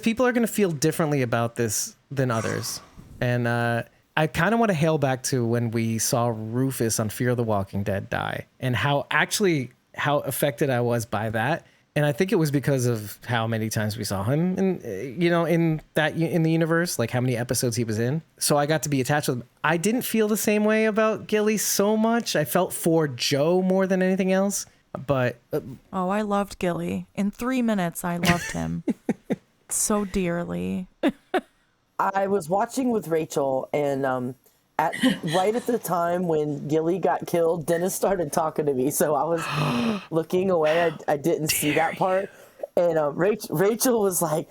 people are going to feel differently about this than others. And I kind of want to hail back to when we saw Rufus on Fear the Walking Dead die and how affected I was by that. And I think it was because of how many times we saw him in the universe, like how many episodes he was in. So I got to be attached with him. I didn't feel the same way about Gilly so much. I felt for Joe more than anything else. But I loved Gilly. In 3 minutes, I loved him so dearly. I was watching with Rachel, and right at the time when Gilly got killed, Dennis started talking to me, so I was looking away. I didn't see that part, and Rachel was like,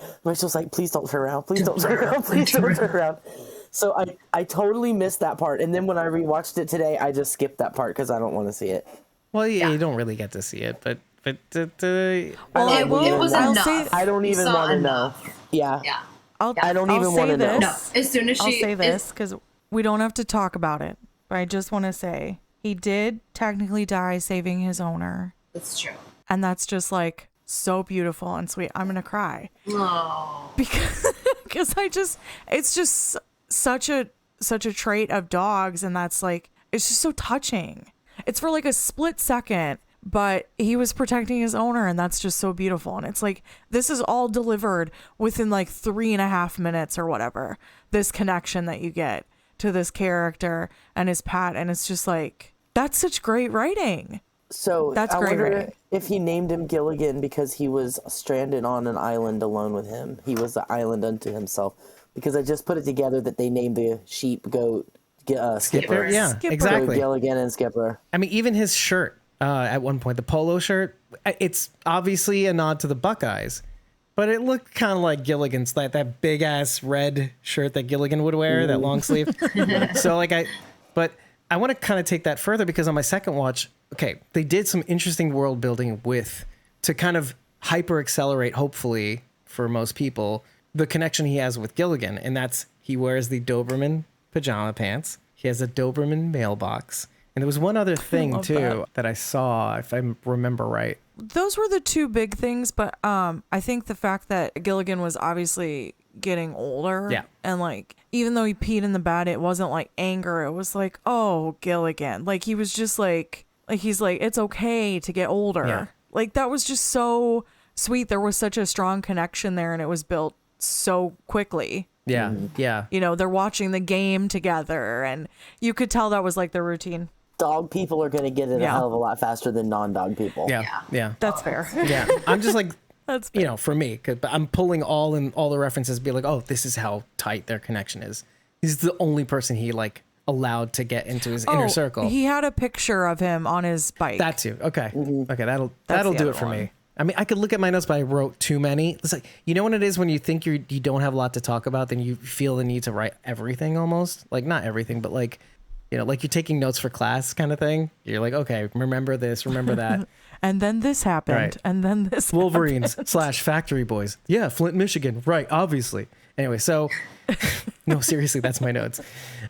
"Please don't turn around! Please don't turn around! Please don't turn around!" So I totally missed that part, and then when I rewatched it today, I just skipped that part because I don't want to see it. Well, yeah, you don't really get to see it, but it was enough. I don't even want to know. Yeah. I don't even want to know. No, as soon as I'll say this because we don't have to talk about it, but I just want to say he did technically die saving his owner. That's true. And that's just like so beautiful and sweet. I'm going to cry. Oh. Because it's just such a trait of dogs. And that's like, it's just so touching. It's for like a split second, but he was protecting his owner, and that's just so beautiful. And it's like, this is all delivered within like 3.5 minutes or whatever, this connection that you get to this character and his pet. And it's just like, that's such great writing. So that's I great wonder writing. if he named him Gilligan because he was stranded on an island alone with him. He was the island unto himself. Because I just put it together that they named the sheep, goat, Skipper. Yeah, Skipper. exactly. So Gilligan and Skipper. I mean, even his shirt at one point, the polo shirt, it's obviously a nod to the Buckeyes, but it looked kind of like Gilligan's, that big ass red shirt that Gilligan would wear, that long sleeve. So but I want to kind of take that further because on my second watch, okay, they did some interesting world building to kind of hyper accelerate, hopefully for most people, the connection he has with Gilligan. And that's, he wears the Doberman pajama pants. He has a Doberman mailbox. And there was one other thing too that I saw, if I remember right. Those were the two big things, but I think the fact that Gilligan was obviously getting older. Yeah. And like, even though he peed in the bed, it wasn't like anger. It was like, oh, Gilligan. Like he was just like he's like, it's okay to get older. Yeah. Like that was just so sweet. There was such a strong connection there, and it was built so quickly. Yeah. Yeah. You know, they're watching the game together, and you could tell that was like their routine. Dog people are going to get it a hell of a lot faster than non-dog people. Yeah. That's fair. Yeah. I'm just like, That's fair. you know, for me, but I'm pulling all the references, be like, oh, this is how tight their connection is. He's the only person he like allowed to get into his inner circle. He had a picture of him on his bike. That too. Okay. Okay. That'll the do other it for one. me. I mean, I could look at my notes, but I wrote too many. It's like, you know what it is when you think you don't have a lot to talk about, then you feel the need to write everything almost. Like, not everything, but like, you know, like you're taking notes for class kind of thing. You're like, okay, remember this, remember that. And then this happened. Right. And then this Wolverines / Factory Boys. Yeah, Flint, Michigan. Right, obviously. Anyway, so, no, seriously, that's my notes.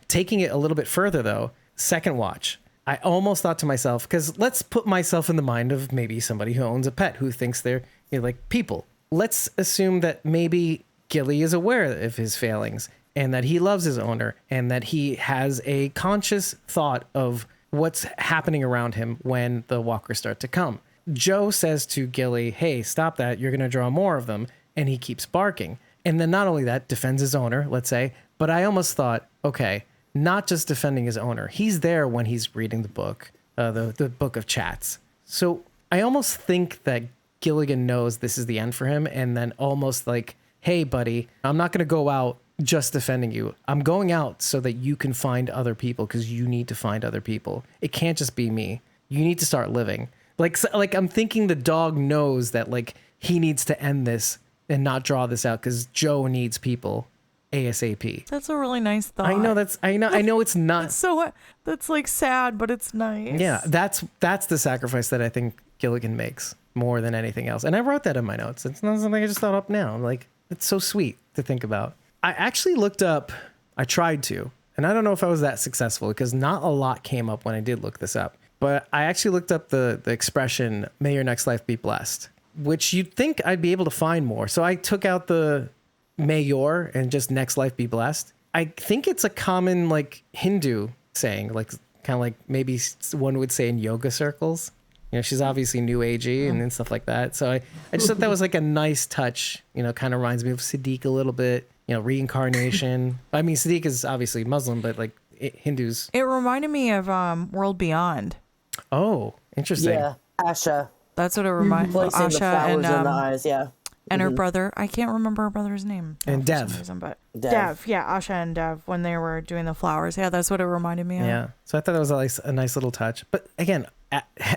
Taking it a little bit further, though, second watch. I almost thought to myself, because let's put myself in the mind of maybe somebody who owns a pet who thinks they're like people. Let's assume that maybe Gilly is aware of his failings and that he loves his owner and that he has a conscious thought of what's happening around him when the walkers start to come. Joe says to Gilly, hey, stop that. You're going to draw more of them. And he keeps barking. And then not only that, defends his owner, let's say, but I almost thought, okay, not just defending his owner. He's there when he's reading the book, the book of chats. So I almost think that Gilligan knows this is the end for him, and then almost like, hey, buddy, I'm not going to go out just defending you. I'm going out so that you can find other people, because you need to find other people. It can't just be me. You need to start living. Like I'm thinking the dog knows that like he needs to end this and not draw this out because Joe needs people ASAP. That's a really nice thought. I know it's not. That's like sad, but it's nice. Yeah, that's the sacrifice that I think Gilligan makes more than anything else. And I wrote that in my notes. It's not something I just thought up now. I'm like, it's so sweet to think about. I actually looked up, I tried to, and I don't know if I was that successful because not a lot came up when I did look this up. But I actually looked up the expression, may your next life be blessed, which you'd think I'd be able to find more. So I took out the may your and just next life be blessed. I think it's a common like Hindu saying, like kind of like maybe one would say in yoga circles. You know, she's obviously new agey and stuff like that. So I just thought that was like a nice touch, you know, kind of reminds me of Sadiq a little bit, you know, reincarnation. I mean, Sadiq is obviously Muslim, but like Hindus. It reminded me of World Beyond. Oh, interesting. Yeah, Asha. That's what it reminds me of. Placing the Asha flowers and in the eyes, yeah. and her brother. I can't remember her brother's name. And for some Dev. reason, but Dev. Dev. Yeah, Asha and Dev when they were doing the flowers. Yeah, that's what it reminded me of. Yeah. So I thought that was a nice little touch. But again,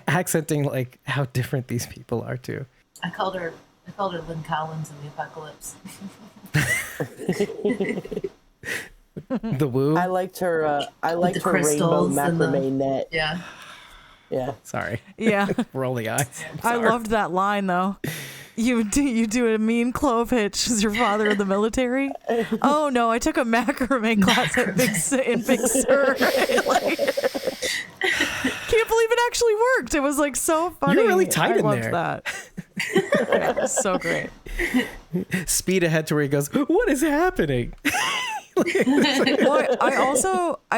accenting like how different these people are too. I called her Lynn Collins in the Apocalypse. The woo. I liked her. I liked the her rainbow crystals and macrame net. Yeah. Yeah. Sorry. Yeah. Roll the eyes. I loved that line though. You do a mean clove hitch. Is your father in the military? Oh no, I took a macrame class at in Big Sur. Like, can't believe it actually worked. It was like so funny. You're really tight I in loved there. that. Yeah, it was so great. Speed ahead to where he goes, what is happening? Well, I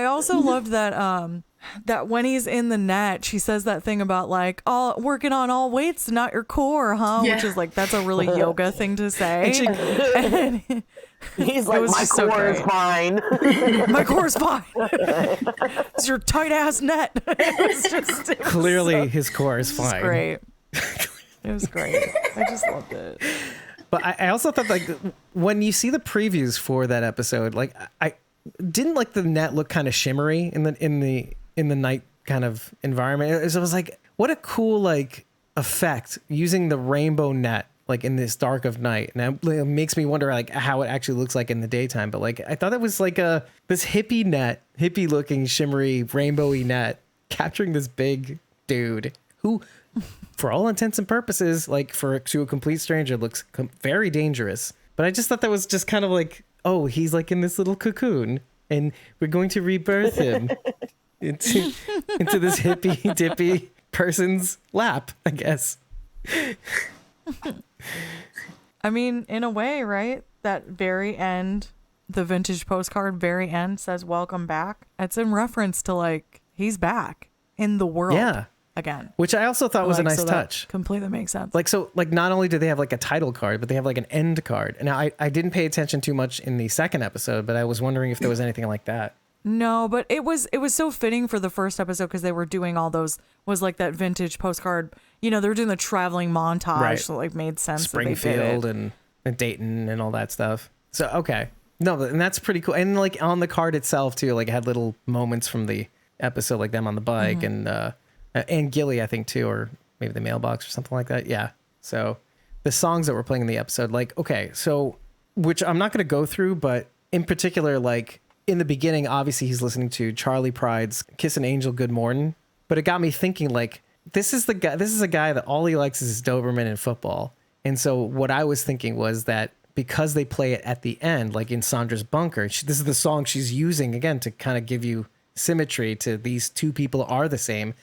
also loved that that when he's in the net, she says that thing about like all working on all weights, not your core, huh? Yeah. Which is like that's a really yoga thing to say. And He's like, was my just so core is great. fine. my core's fine. It's your tight ass net. It was Clearly his core is fine. great. It was great. I just loved it. But I also thought like when you see the previews for that episode, like I didn't like the net look kind of shimmery in the night kind of environment. It was like, what a cool like effect using the rainbow net like in this dark of night. And it makes me wonder like how it actually looks like in the daytime. But like I thought it was like this hippie looking shimmery rainbowy net capturing this big dude who, for all intents and purposes, like to a complete stranger, looks very dangerous. But I just thought that was just kind of like, oh, he's like in this little cocoon, and we're going to rebirth him into this hippy dippy person's lap, I guess. I mean, in a way, right? That very end, the vintage postcard very end says "Welcome back." It's in reference to like he's back in the world. Yeah. Again, Which I also thought was a Like, nice so that touch. completely makes sense. Like, so like not only do they have like a title card, but they have like an end card. And I didn't pay attention too much in the second episode, but I was wondering if there was anything like that. No, but it was so fitting for the first episode because they were doing all those was like that vintage postcard. You know, they were doing the traveling montage, Right. so like made sense. Springfield that they did it. and Dayton and all that stuff. So, okay. No, and that's pretty cool. And like on the card itself too, like it had little moments from the episode, like them on the bike and Gilly, I think too, or maybe the mailbox or something like that. Yeah. So the songs that were playing in the episode, like, okay, so which I'm not going to go through, but in particular, like in the beginning, obviously he's listening to Charlie Pride's Kiss an Angel Good Morning, but it got me thinking like, this is a guy that all he likes is Doberman and football. And so what I was thinking was that because they play it at the end, like in Sandra's bunker, this is the song she's using again to kind of give you symmetry to these two people are the same,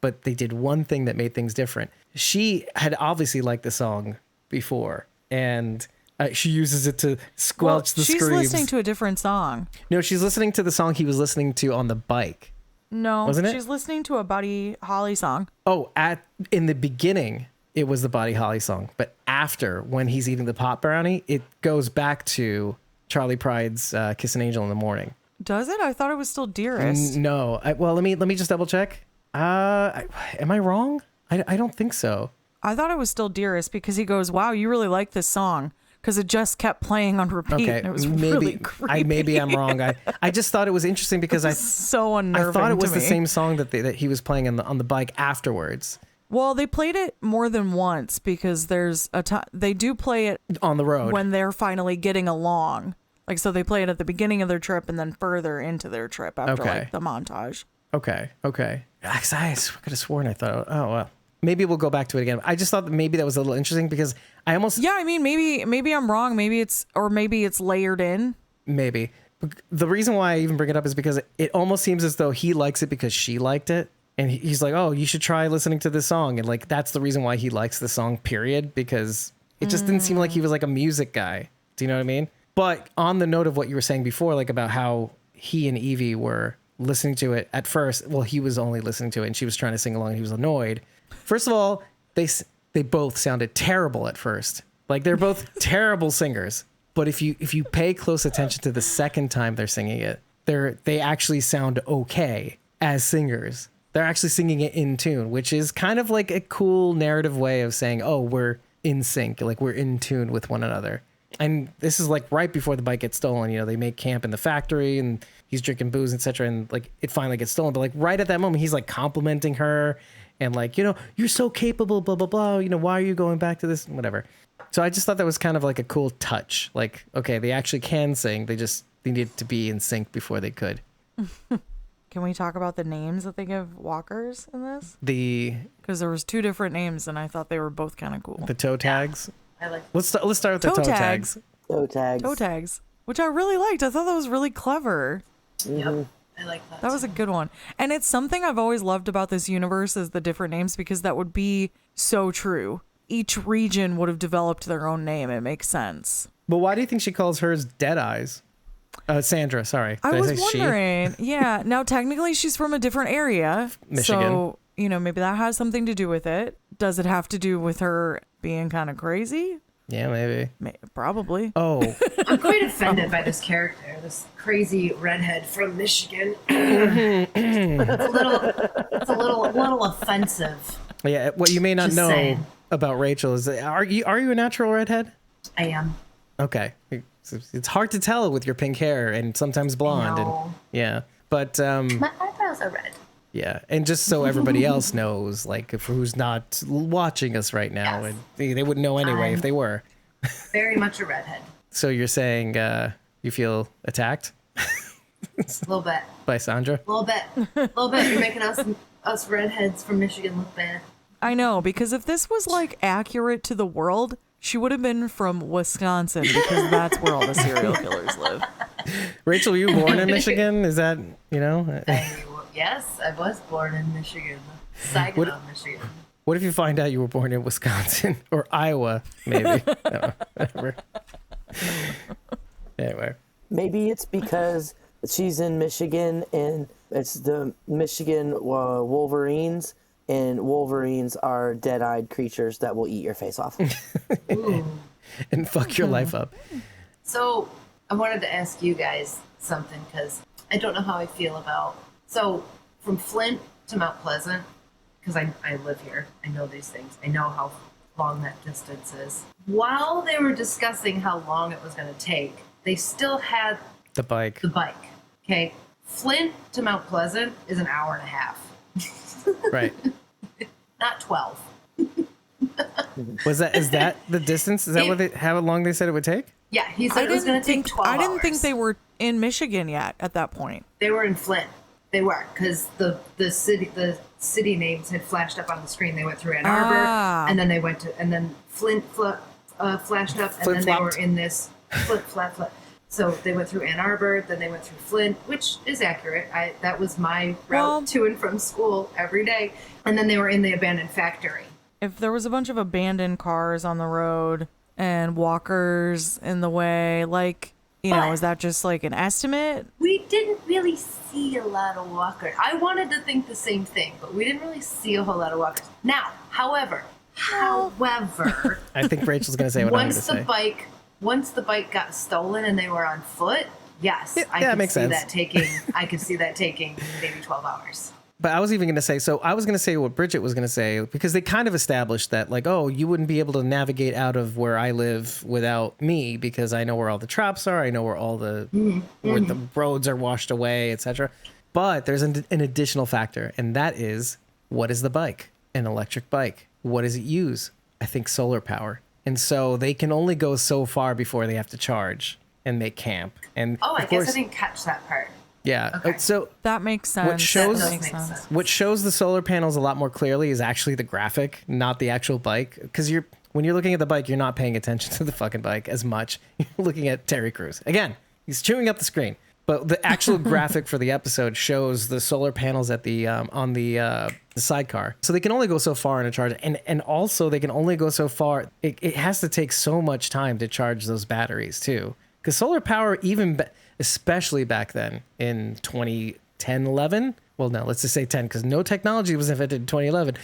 but they did one thing that made things different. She had obviously liked the song before, and she uses it to squelch the she's screams. listening to a different song. No, she's listening to the song he was listening to on the bike. No, Wasn't it? she's listening to a Buddy Holly song. Oh, in the beginning, it was the Buddy Holly song. But after, when he's eating the pot brownie, it goes back to Charlie Pride's Kiss an Angel in the Morning. Does it? I thought it was still Dearest. No. Well, let me just double check. Am I wrong? I don't think so. I thought it was still Dearest because he goes, wow, you really like this song. Because it just kept playing on repeat. Okay, And it was really creepy. maybe I'm wrong. I just thought it was interesting because so unnerving. I thought it was to the me. same song that he was playing on the bike afterwards Well, they played it more than once because there's a time they do play it on the road. when they're finally getting along. Like, so they play it at the beginning of their trip and then further into their trip after Okay. like the montage. Okay. I could have sworn I thought, oh well, maybe we'll go back to it again. I just thought that maybe that was a little interesting because I almost Yeah, I mean, maybe I'm wrong. Maybe it's layered in. maybe the reason why I even bring it up is because it almost seems as though he likes it because she liked it. And he's like, oh, you should try listening to this song. And like, that's the reason why he likes the song, period. Because it just didn't seem like he was like a music guy. Do you know what I mean? But on the note of what you were saying before, like about how he and Evie were listening to it at first. Well, he was only listening to it and she was trying to sing along and he was annoyed. First of all, they both sounded terrible at first. Like they're both terrible singers. But if you pay close attention to the second time they're singing it, they actually sound okay as singers. They're actually singing it in tune, which is kind of like a cool narrative way of saying, oh, we're in sync, like we're in tune with one another. And this is like right before the bike gets stolen. You know, they make camp in the factory and he's drinking booze, etc. And like it finally gets stolen. But like right at that moment, he's like complimenting her and like, you know, you're so capable, blah, blah, blah. You know, why are you going back to this? Whatever. So I just thought that was kind of like a cool touch. Like, okay, they actually can sing. They needed to be in sync before they could. Can we talk about the names that they give walkers in this? Because there was two different names, and I thought they were both kind of cool. The toe tags. I like. Let's start with the toe tags. Toe tags. Toe tags, which I really liked. I thought that was really clever. Yep. I like that. That was a good one. And it's something I've always loved about this universe is the different names because that would be so true. Each region would have developed their own name. It makes sense. But why do you think she calls hers Dead Eyes? Sandra, sorry. I Did was say she? wondering. Yeah. Now, technically, she's from a different area. Michigan. So, you know, maybe that has something to do with it. Does it have to do with her being kind of crazy? Yeah, maybe. Probably. Oh, I'm quite offended by this character, this crazy redhead from Michigan. It's a little offensive. yeah. What you may not Just know saying. about Rachel is, are you a natural redhead? I am. Okay. It's hard to tell with your pink hair and sometimes blonde. know. And yeah, but My eyebrows are red. yeah, and just so everybody else knows, like if who's not watching us right now, Yes. and they wouldn't know anyway if they were. Very much a redhead. So you're saying you feel attacked A little bit. by Sandra? A little bit. You're making us redheads from Michigan look bad. I know, because if this was like accurate to the world, she would have been from Wisconsin because that's where all the serial killers live. Rachel, were you born in Michigan? Is that, you know? Yes, I was born in Michigan. Saginaw, Michigan. What if you find out you were born in Wisconsin or Iowa, maybe? No, whatever. Anyway. Maybe it's because she's in Michigan and it's the Michigan Wolverines, and Wolverines are dead-eyed creatures that will eat your face off. Ooh. And fuck your life up. So I wanted to ask you guys something because I don't know how I feel about. So from Flint to Mount Pleasant, because I live here, I know these things. I know how long that distance is. While they were discussing how long it was going to take, they still had The bike. the bike. Okay, Flint to Mount Pleasant is an hour and a half, Right. not 12. Is that the distance? Is that how long they said it would take? Yeah, he said it was going to take 12 I didn't think hours. they were in Michigan yet at that point. They were in Flint. They were because the city names had flashed up on the screen. They went through Ann Arbor, and then they went to Flint flashed up, and then they were in this Flint flat. So they went through Ann Arbor, then they went through Flint, which is accurate. That was my route to and from school every day, and then they were in the abandoned factory. If there was a bunch of abandoned cars on the road and walkers in the way, like, you know, is that just like an estimate? We didn't really see a lot of walkers. I wanted to think the same thing, but we didn't really see a whole lot of walkers. Now, however, However, I think Rachel's going to say what I'm going to say. Once the bike got stolen and they were on foot, yes, I that could makes see sense. that taking. I could see that taking maybe 12 hours. But I was even going to say, so I was going to say what Bridget was going to say, because they kind of established that, like, oh, you wouldn't be able to navigate out of where I live without me, because I know where all the traps are. I know where all the, where the roads are washed away, etc. But there's an additional factor, and that is, what is the bike? An electric bike. What does it use? I think solar power. And so they can only go so far before they have to charge and make camp. And I of guess course, I didn't catch that part. yeah. Okay. So That makes sense. What shows- That That does makes make sense. sense. what shows the solar panels a lot more clearly is actually the graphic, not the actual bike. Because when you're looking at the bike, you're not paying attention to the fucking bike as much. You're looking at Terry Crews. Again, he's chewing up the screen. But the actual graphic for the episode shows the solar panels at the on the sidecar. So they can only go so far in a charge, and also they can only go so far. It has to take so much time to charge those batteries too, because solar power, especially back then in 2010, 11. Well, no, let's just say 10, because no technology was invented in 2011,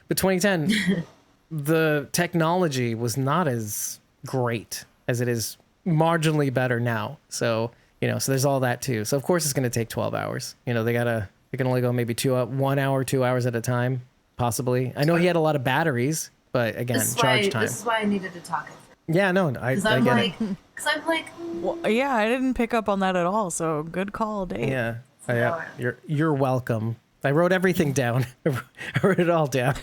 but 2010, the technology was not as great as it is, marginally better now. So. So there's all that too. So of course it's going to take 12 hours. They can only go maybe 1 hour, 2 hours at a time, possibly. I know he had a lot of batteries, but again, charge time. This is why I needed to talk it through. Yeah, no, I Because get I'm it. like, Well, yeah, I didn't pick up on that at all. So good call, Dave. Yeah. You're welcome. I wrote everything down. I wrote it all down.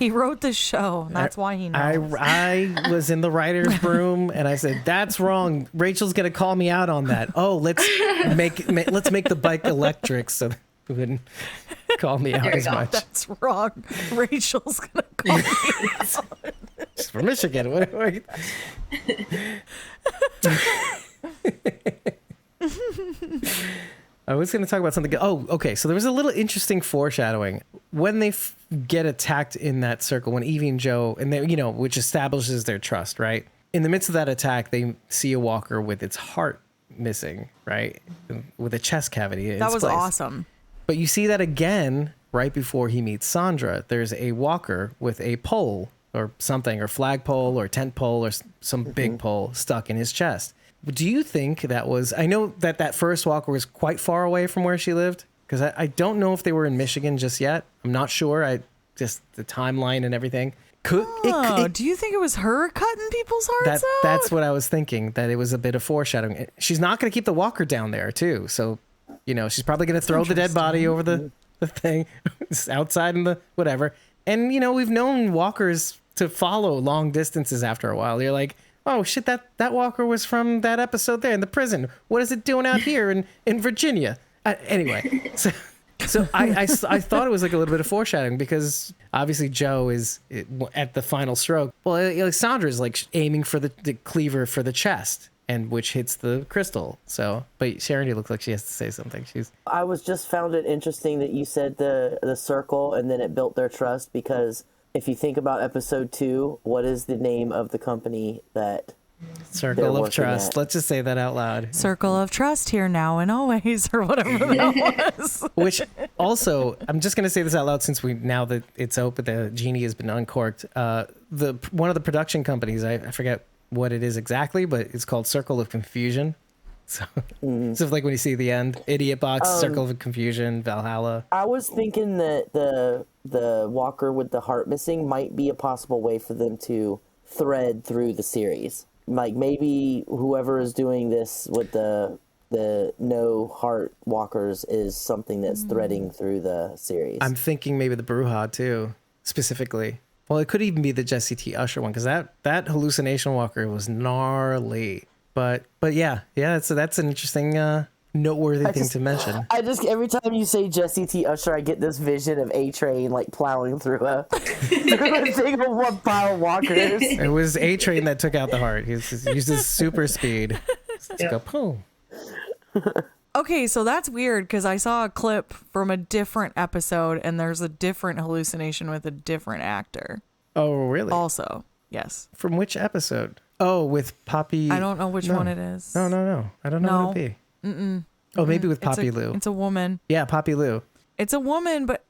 He wrote the show. That's why he knows. I was in the writer's room and I said, that's wrong. Rachel's going to call me out on that. Oh, let's make the bike electric so that he wouldn't call me out There you as go. much. That's wrong. Rachel's gonna call me out. She's from Michigan. What? I was going to talk about something. Oh, okay. So there was a little interesting foreshadowing when they get attacked in that circle, when Evie and Joe, and they, which establishes their trust, right? In the midst of that attack, they see a walker with its heart missing, right? With a chest cavity. In That its was place. awesome. But you see that again right before he meets Sandra. There's a walker with a pole or something, or flagpole or tent pole or some big pole stuck in his chest. Do you think that was, I know that first walker was quite far away from where she lived, because I don't know if they were in Michigan just yet. I'm not sure. Just the timeline and everything. Do you think it was her cutting people's hearts out? That's what I was thinking, that it was a bit of foreshadowing. She's not going to keep the walker down there too. So, she's probably going to throw the dead body over the thing outside in the whatever. And, we've known walkers to follow long distances after a while. You're like, oh shit, that walker was from that episode there in the prison. What is it doing out here in Virginia? Anyway, so I thought it was like a little bit of foreshadowing, because obviously Joe is at the final stroke. Well, Sandra is like aiming for the cleaver for the chest, and which hits the crystal. So, but Sharon looks like she has to say something. I was just found it interesting that you said the circle and then it built their trust, because if you think about episode 2, what is the name of the company that Circle of Trust. Let's just say that out loud. Circle of Trust, here now and always, or whatever that was. Which also, I'm just going to say this out loud, since now that it's open, the genie has been uncorked. One of the production companies, I forget what it is exactly, but it's called Circle of Confusion. So, so like when you see the end, Idiot Box, Circle of Confusion, Valhalla. I was thinking that the walker with the heart missing might be a possible way for them to thread through the series. Like maybe whoever is doing this with the no heart walkers is something that's threading through the series. I'm thinking maybe the Bruja too, specifically. Well, it could even be the Jesse T. Usher one, because that hallucination walker was gnarly. But yeah, so that's an interesting, noteworthy thing to mention. I just, every time you say Jesse T. Usher, I get this vision of A-Train like plowing through a thing of one pile of walkers. It was A-Train that took out the heart. He used his super speed to go boom. Okay, so that's weird, because I saw a clip from a different episode, and there's a different hallucination with a different actor. Oh, really? Also, yes. From which episode? Oh, with Poppy. I don't know which one it is. No. I don't know what it'd be. Oh, maybe with Poppy Lou. It's a woman. Yeah, Poppy Lou. It's a woman, but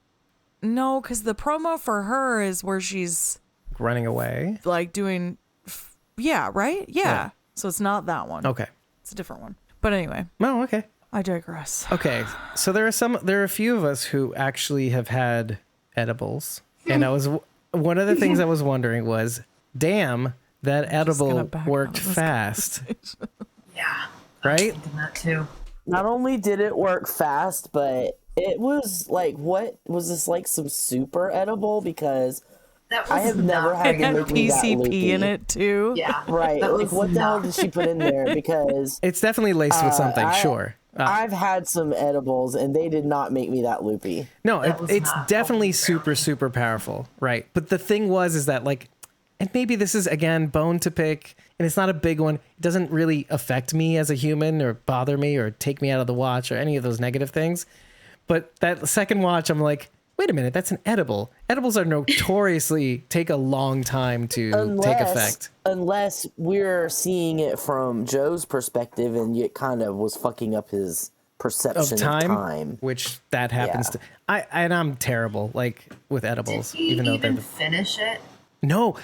no, because the promo for her is where she's running away. like doing, yeah, right? Yeah. So it's not that one. Okay. It's a different one. But anyway, Oh, okay. I digress. Okay. So there are a few of us who actually have had edibles. And one of the things I was wondering was, damn, that edible worked fast. Yeah. Oh, Right? Thinking that too. Not only did it work fast, but it was like, what was this, like some super edible? Because That was I have never not- had It had to loopy that PCP loopy. in it too. Yeah. Right. That Like, was what the hell not- did she put in there? Because It's definitely laced with something, sure. I've had some edibles and they did not make me that loopy. No, That was it's not definitely helping super powerful, right? But the thing is that like, and maybe this is again bone to pick, and it's not a big one. It doesn't really affect me as a human or bother me or take me out of the watch or any of those negative things. But that second watch, I'm like, wait a minute, that's an edible. Edibles are notoriously take a long time to take effect. Unless we're seeing it from Joe's perspective and it kind of was fucking up his perception Of time, which that happens Yeah. to. I'm terrible like with edibles, Did he even though even they're finish it? no,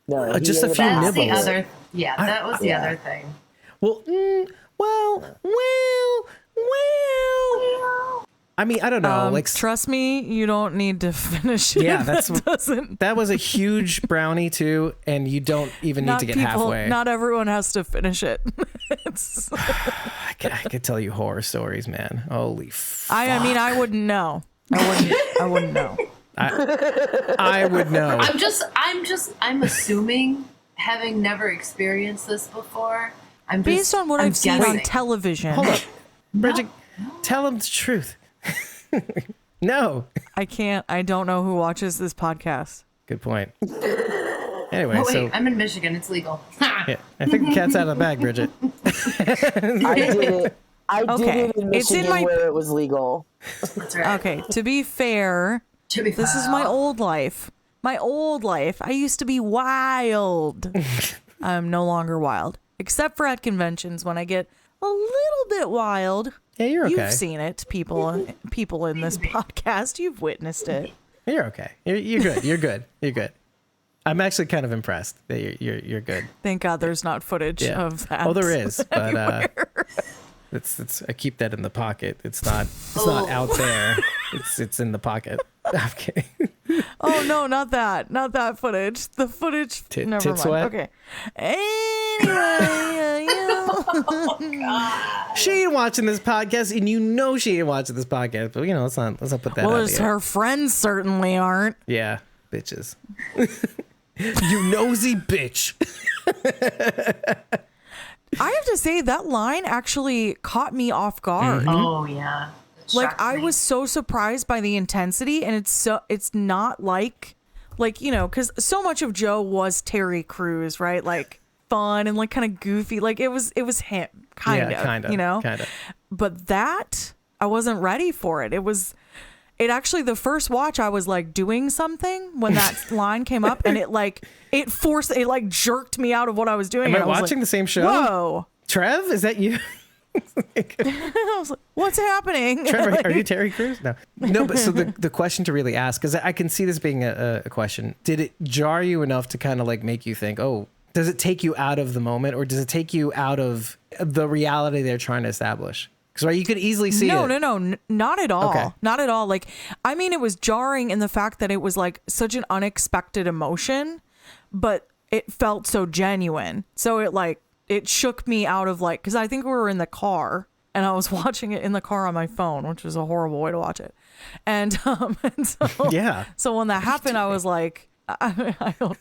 No, he just a ate few about That's half the of it. other. Yeah, that was the yeah. other thing. well, well. I mean, I don't know. Like, Trust me, you don't need to finish it. Yeah, that was a huge brownie too, and you don't even need not to get people. halfway. Not everyone has to finish it. I could tell you horror stories, man. Holy fuck. I mean, I wouldn't know. I wouldn't know. I would know. I'm assuming, having never experienced this before. Based on what I've seen on guessing. television, Hold up, Bridget. Tell him the truth. No. I can't. I don't know who watches this podcast. Good point. Anyway, Oh wait, so I'm in Michigan. It's legal. yeah, I think the cat's out of the bag, Bridget. I did it. I did Okay. it in It's in Michigan my- where it was legal. That's right. Okay, to be fair, To be this is my old life. My old life. I used to be wild. I'm no longer wild, except for at conventions when I get a little bit wild. Yeah, you're okay. You've seen it, people in this podcast. You've witnessed it. You're okay. You're good. You're good. You're good. I'm actually kind of impressed that you're good. Thank God there's not footage Yeah. of that. Oh, there is, but it's I keep that in the pocket. It's not out there. It's in the pocket. I'm kidding. Oh no, not that footage. The footage. Never tit mind. sweat? Okay. Anyway, She ain't watching this podcast, and you know she ain't watching this podcast. But let's not put that well, out there. her friends certainly aren't. Yeah, bitches. You nosy bitch. I have to say that line actually caught me off guard. Oh yeah. It Like shocked I me. was so surprised by the intensity, and it's not like because so much of Joe was Terry Crews, right? Like fun and like kind of goofy. Like it was him, kind of, Kind of. But that I wasn't ready for it. It actually, the first watch I was like doing something when that line came up, and it jerked me out of what I was doing. Am I and was watching like, the same show? Whoa. Trev, is that you? I was like, what's happening? Trevor, are you Terry Crews? No, but so the question to really ask, because I can see this being a question. Did it jar you enough to kind of like make you think, oh, does it take you out of the moment, or does it take you out of the reality they're trying to establish? Because you could easily see No, it. not at all. Okay. Not at all. Like, I mean, it was jarring in the fact that it was like such an unexpected emotion, but it felt so genuine. So it shook me out of like, because I think we were in the car and I was watching it in the car on my phone, which was a horrible way to watch it. And so Yeah. So when that happened, I was like, I don't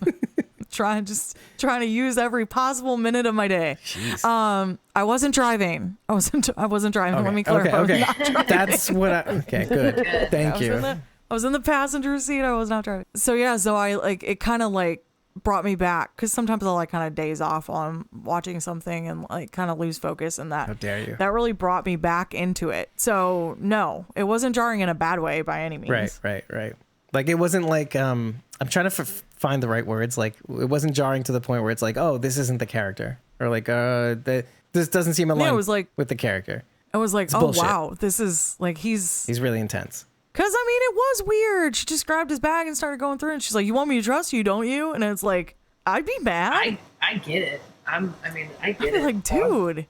trying to use every possible minute of my day. I wasn't driving. I wasn't driving. Okay. Let me clarify. I was Okay. not driving. That's what okay, good. Thank you. I was in the passenger seat. I was not driving. So yeah, so I it kind of like brought me back, because sometimes I'll like kind of daze off while I'm watching something and like kind of lose focus, and that How dare you. that really brought me back into it. So no, it wasn't jarring in a bad way by any means. Right. Like it wasn't like I'm trying to find the right words. Like it wasn't jarring to the point where it's like, oh, this isn't the character, or like this doesn't seem aligned it was like- with the character. I was like, oh bullshit. wow, this is like he's He's really intense. Because, I mean, it was weird. She just grabbed his bag and started going through, and she's like, you want me to trust you, don't you? And it's like, I'd be mad. I get it. I get I'd be it. like, dude.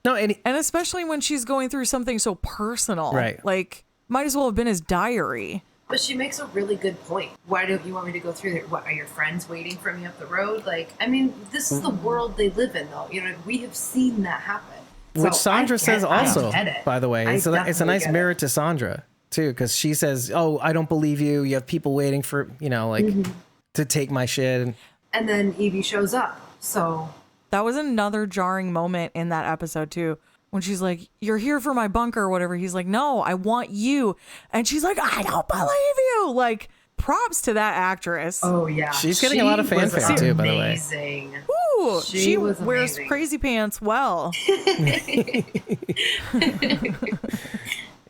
No, and especially when she's going through something so personal. Right. Like, might as well have been his diary. But she makes a really good point. Why don't you want me to go through there? What, are your friends waiting for me up the road? Like, I mean, this is the world they live in, though. You know, we have seen that happen. which So Sandra says also, by the way. It's a nice definitely mirror to Sandra, too, because she says, oh, I don't believe you. You have people waiting for, to take my shit. And then Evie shows up. So That was another jarring moment in that episode, too. When she's like, you're here for my bunker or whatever. He's like, no, I want you. And she's like, I don't believe you. Like, props to that actress. oh yeah, She's getting a lot of fanfare, too, by the way. Amazing. Ooh, she was wears amazing. crazy pants well.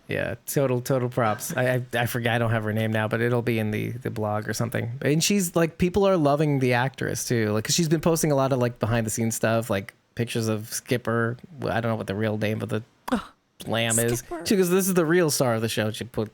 Yeah, total props. I forget, I don't have her name now, but it'll be in the blog or something. And she's like, people are loving the actress too. Like, 'cause she's been posting a lot of like behind the scenes stuff, like pictures of Skipper. I don't know what the real name of the lamb is. Skipper. She goes, this is the real star of the show. She put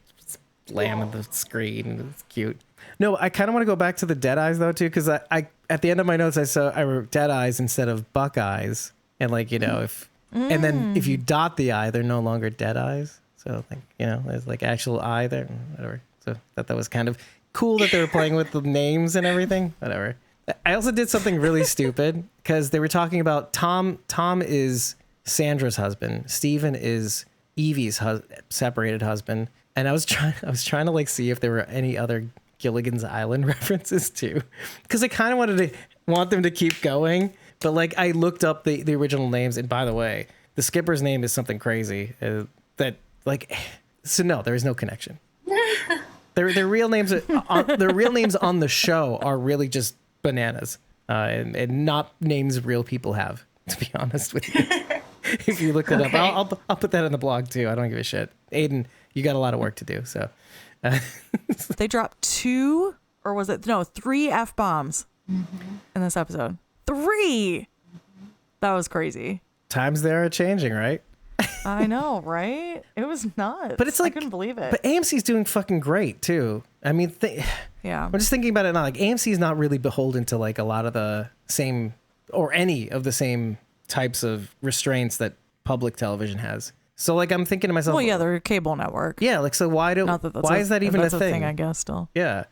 lamb on the screen and it's cute. No, I kind of want to go back to the dead eyes though too, because I at the end of my notes I wrote dead eyes instead of buck eyes, and like if and then if you dot the eye, they're no longer dead eyes. So like there's like actual eye there, whatever. So that was kind of cool that they were playing with the names and everything. Whatever. I also did something really stupid because they were talking about Tom. Tom is Sandra's husband. Steven is Evie's separated husband. And I was trying to like see if there were any other Gilligan's Island references too, because I kind of want them to keep going. But like I looked up the original names, and by the way, the skipper's name is something crazy so no, there is no connection. Their real names on the show are really just bananas, and not names real people have. To be honest with you, if you look it up, I'll put that in the blog too. I don't give a shit. Aiden, you got a lot of work to do. So They dropped 3 F-bombs in this episode. 3! That was crazy. times they are changing, right? I know, right? It was nuts. But it's like, I couldn't believe it. But AMC's doing fucking great too. I mean, yeah. I'm just thinking about it now. Like AMC is not really beholden to like a lot of the same or any of the same types of restraints that public television has. So like I'm thinking to myself, well, yeah, they're a cable network. Yeah, like so why is that even a thing? I guess still. Yeah,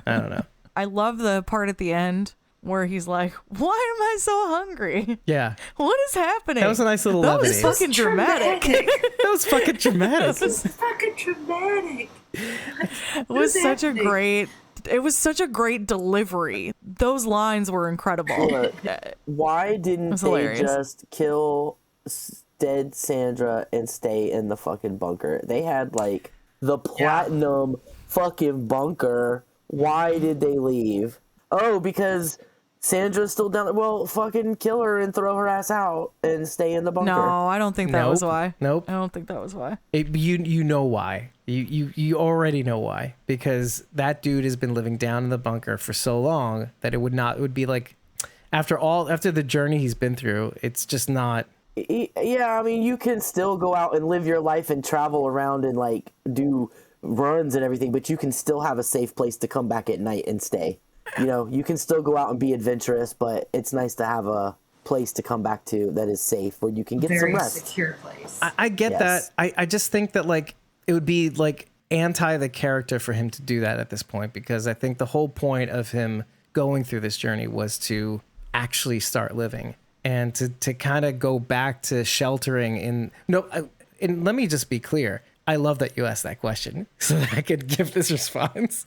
I don't know. I love the part at the end where he's like, "Why am I so hungry? Yeah, what is happening?" That was a nice little levity. That was fucking dramatic. That was fucking dramatic. It was fucking dramatic. It was such a great. It was such a great delivery. Those lines were incredible. Look, why didn't they hilarious. just kill dead Sandra and stay in the fucking bunker? They had like the platinum fucking bunker. Why did they leave? Oh, because Sandra's still down there. Well, fucking kill her and throw her ass out and stay in the bunker. No, I don't think that was why. Nope. I don't think that was why. You know why. You already know why. Because that dude has been living down in the bunker for so long that it would be like after the journey he's been through, it's just not. Yeah, I mean, you can still go out and live your life and travel around and like do runs and everything, but you can still have a safe place to come back at night and stay. You know, you can still go out and be adventurous, but it's nice to have a place to come back to that is safe where you can get some rest. Very secure place. I get Yes. that. I just think that like it would be like anti the character for him to do that at this point, because I think the whole point of him going through this journey was to actually start living and to kind of go back to sheltering in. And let me just be clear. I love that you asked that question so that I could give this response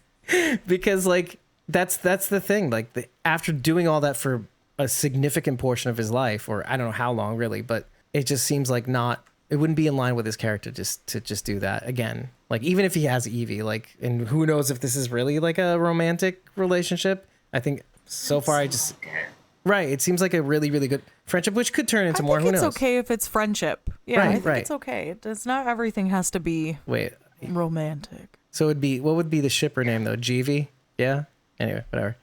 because like that's the thing. Like after doing all that for a significant portion of his life, or I don't know how long really, but it just seems like it wouldn't be in line with his character to do that again. Like even if he has Evie, like, and who knows if this is really like a romantic relationship. I think so far right. It seems like a really, really good friendship, which could turn into more. Who knows? It's okay if it's friendship. Yeah, I think right. it's okay. It's not everything has to be romantic. So what would be the shipper name though? Jeevee? Yeah. Anyway, whatever.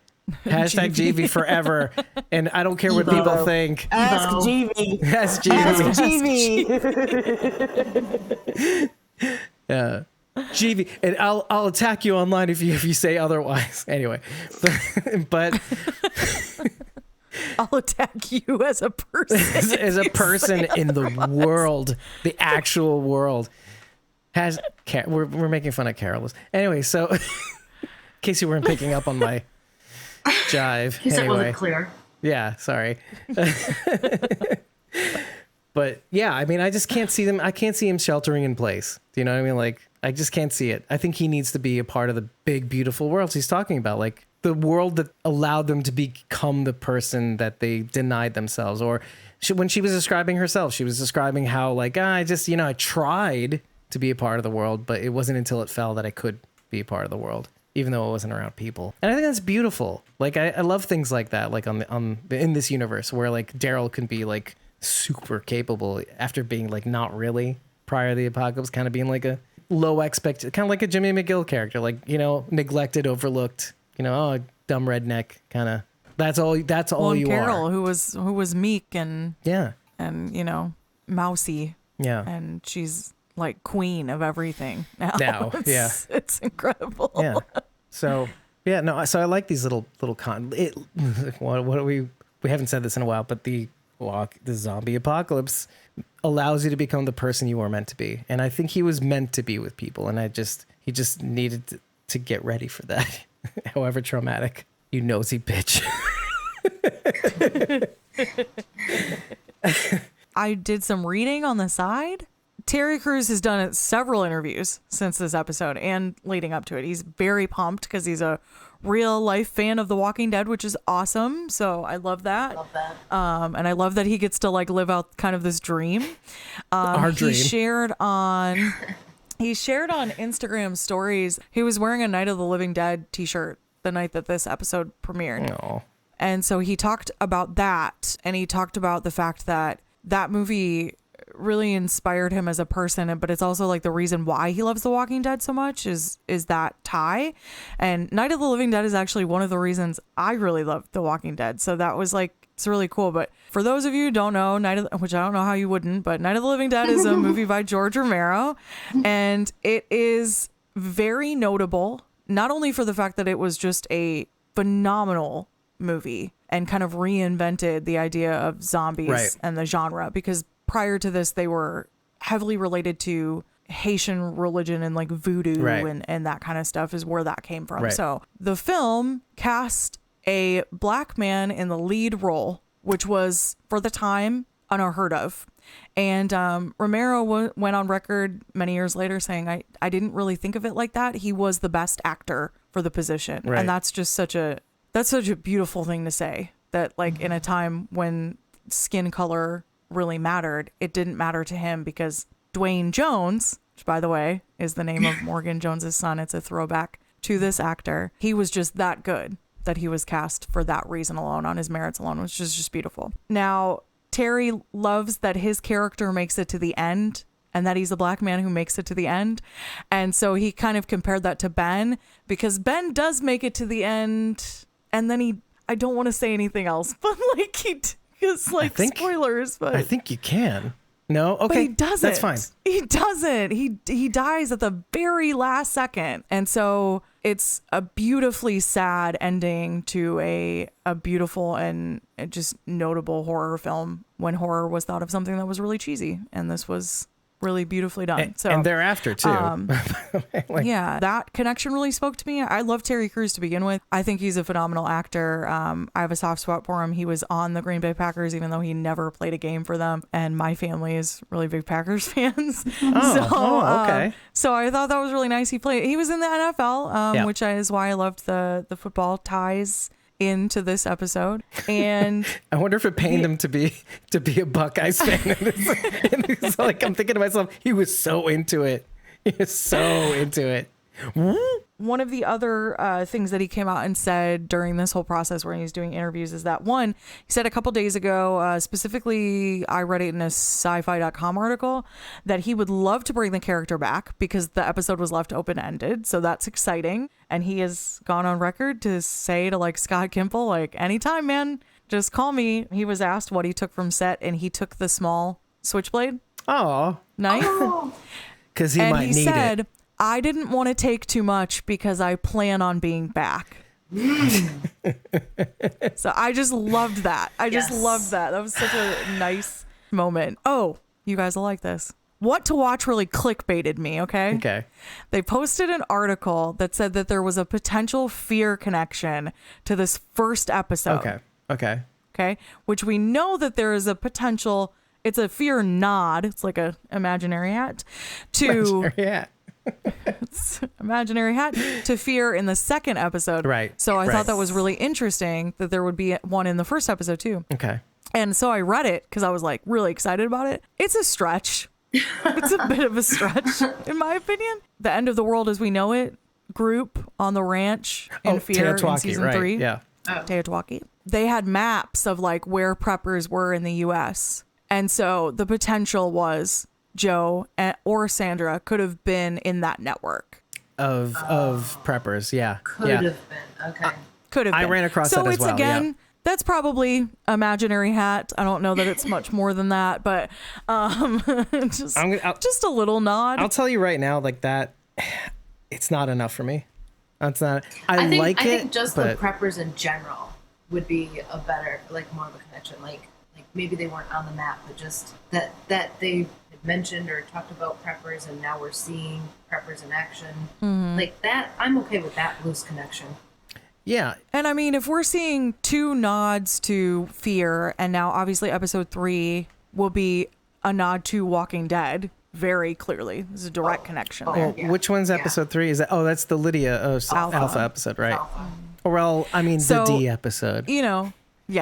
Hashtag Jeevee forever. And I don't care what people think. Ask Jeevee. Ask Jeevee. Ask Jeevee. Yeah. Jeevy, and I'll attack you online if you say otherwise. Anyway, but I'll attack you as a person. as a person in the world, the actual world. We're making fun of Carol's. Anyway, so in case you weren't picking up on my jive. He said it wasn't clear. Yeah, sorry. But yeah, I mean, I just can't see them. I can't see him sheltering in place. Do you know what I mean? Like, I just can't see it. I think he needs to be a part of the big, beautiful worlds he's talking about. Like the world that allowed them to become the person that they denied themselves. Or when she was describing herself, she was describing how like, I just, I tried to be a part of the world, but it wasn't until it fell that I could be a part of the world, even though it wasn't around people. And I think that's beautiful. Like, I love things like that, like in this universe where like Daryl can be like super capable after being like not really prior to the apocalypse, kind of being like a low expected, kind of like a Jimmy McGill character, like, neglected, overlooked, oh, dumb redneck kind of. That's all you Carol, are. who was meek and yeah, and yeah, mousy, and she's like queen of everything now. It's incredible. Yeah. So yeah, no. So I like these little what are we haven't said this in a while, but the zombie apocalypse allows you to become the person you were meant to be, and I think he was meant to be with people, and he just needed to get ready for that, however traumatic. You nosy bitch. I did some reading on the side. Terry Crews has done several interviews since this episode and leading up to it. He's very pumped because he's a real life fan of The Walking Dead, which is awesome. So I love that. And I love that he gets to like live out kind of this dream. Our dream. He shared on Instagram stories. He was wearing a Night of the Living Dead t-shirt the night that this episode premiered. No. And so he talked about that, and he talked about the fact that that movie really inspired him as a person, but it's also like the reason why he loves The Walking Dead so much is that tie. And Night of the Living Dead is actually one of the reasons I really love The Walking Dead. So that was like, it's really cool. But for those of you who don't know, which I don't know how you wouldn't, but Night of the Living Dead is a movie by George Romero, and it is very notable, not only for the fact that it was just a phenomenal movie and kind of reinvented the idea of zombies and the genre, because prior to this, they were heavily related to Haitian religion and like voodoo and that kind of stuff is where that came from. So the film cast a black man in the lead role, which was for the time unheard of. And Romero went on record many years later saying, I didn't really think of it like that. He was the best actor for the position. And that's just such a beautiful thing to say, that like in a time when skin color really mattered, it didn't matter to him, because Dwayne Jones, which by the way is the name of Morgan Jones's son, it's a throwback to this actor, he was just that good that he was cast for that reason alone, on his merits alone, which is just beautiful. Now, Terry loves that his character makes it to the end, and that he's a black man who makes it to the end. And so he kind of compared that to Ben, because Ben does make it to the end, and then I don't want to say anything else, but like it's like spoilers, but I think you can. No? Okay. But he doesn't. That's fine. He doesn't. He dies at the very last second. And so it's a beautifully sad ending to a beautiful and just notable horror film, when horror was thought of something that was really cheesy. And this was really beautifully done. And thereafter too. Yeah, that connection really spoke to me. I love Terry Crews to begin with. I think he's a phenomenal actor. I have a soft spot for him. He was on the Green Bay Packers, even though he never played a game for them. And my family is really big Packers fans. Okay. So I thought that was really nice. He was in the NFL, which is why I loved the football ties into this episode. And I wonder if it pained him to be a Buckeyes fan. And it's like, I'm thinking to myself, he was so into it. He was so into it. One of the other things that he came out and said during this whole process when he was doing interviews is that, one, he said a couple days ago, specifically, I read it in a sci-fi.com article, that he would love to bring the character back because the episode was left open-ended. So that's exciting. And he has gone on record to say to like Scott Gimple, like, anytime, man, just call me. He was asked what he took from set, and he took the small switchblade Oh, knife. Because he might need it. I didn't want to take too much because I plan on being back. So I just loved that. I just loved that. That was such a nice moment. Oh, you guys will like this. What to watch really clickbaited me, okay? Okay. They posted an article that said that there was a potential fear connection to this first episode. Okay. Which we know that there is a potential, it's a fear nod. It's like a imaginary hat to it's imaginary hat to fear in the second episode. Right. So I thought that was really interesting that there would be one in the first episode too. Okay. And so I read it because I was like really excited about it. It's a stretch. It's a bit of a stretch, in my opinion. The End of the World as We Know It group on the ranch in Fear in Teotihuacan, season right. 3. Yeah. Teotihuacan. They had maps of like where preppers were in the U.S. And so the potential was Joe or Sandra could have been in that network. Of preppers, yeah. Could have been. Okay. Could have been. I ran across that as So well, it's again, that's probably imaginary hat. I don't know that it's much more than that, but just a little nod. I'll tell you right now, like that, it's not enough for me. It's not. I think just the preppers in general would be a better, like more of a connection. Like maybe they weren't on the map, but just that they had mentioned or talked about preppers, and now we're seeing preppers in action. Like that, I'm okay with that loose connection. Yeah. And I mean, if we're seeing 2 nods to Fear, and now obviously episode 3 will be a nod to Walking Dead, very clearly. There's a direct connection there. Which one's episode 3? Is that? Oh, that's the Lydia Alpha episode, right? Alpha. Well, I mean, the D episode. You know,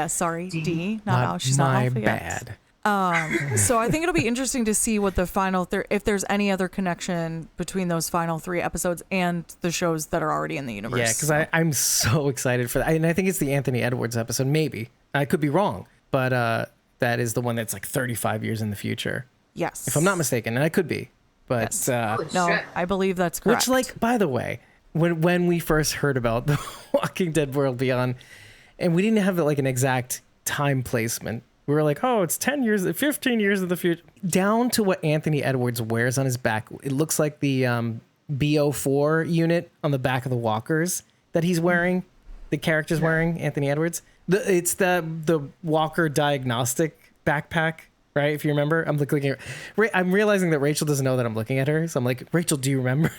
sorry, D, not Alpha. She's not Alpha yet. Bad. So I think it'll be interesting to see what the final, if there's any other connection between those final 3 episodes and the shows that are already in the universe. Yeah, because I'm so excited for that. And I think it's the Anthony Edwards episode. Maybe. I could be wrong. But that is the one that's like 35 years in the future. Yes. If I'm not mistaken. And I could be. But no, I believe that's correct. Which, like, by the way, when we first heard about the Walking Dead World Beyond, and we didn't have like an exact time placement. We were like, oh, it's 10 years, 15 years of the future. Down to what Anthony Edwards wears on his back. It looks like the BO4 unit on the back of the walkers that he's wearing. The character's wearing, Anthony Edwards. It's the walker diagnostic backpack, right? If you remember. I'm realizing that Rachel doesn't know that I'm looking at her. So I'm like, Rachel, do you remember?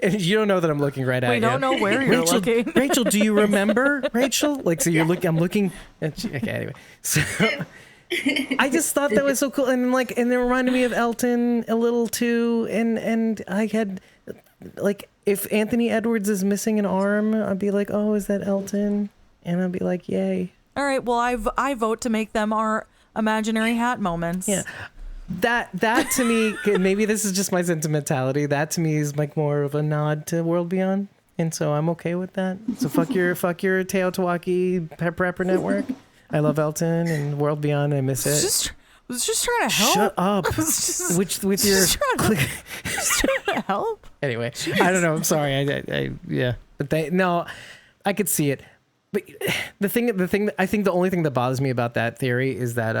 And you don't know that I'm looking right at you. We don't know where you're looking. Rachel, do you remember, Rachel? Like, so you're looking, I'm looking. Okay, anyway. So I just thought that was so cool. And like, and it reminded me of Elton a little too. And I had, like, if Anthony Edwards is missing an arm, I'd be like, oh, is that Elton? And I'd be like, yay. All right. Well, I vote to make them our imaginary hat moments. Yeah. That to me, maybe this is just my sentimentality. That to me is like more of a nod to World Beyond, and so I'm okay with that. So fuck your Teotihuacan Prepper Network. I love Elton and World Beyond. I miss it. I was just trying to help. Shut up. With your trying to help. Anyway, I don't know. I'm sorry. I yeah, but I could see it. But the thing I think the only thing that bothers me about that theory is that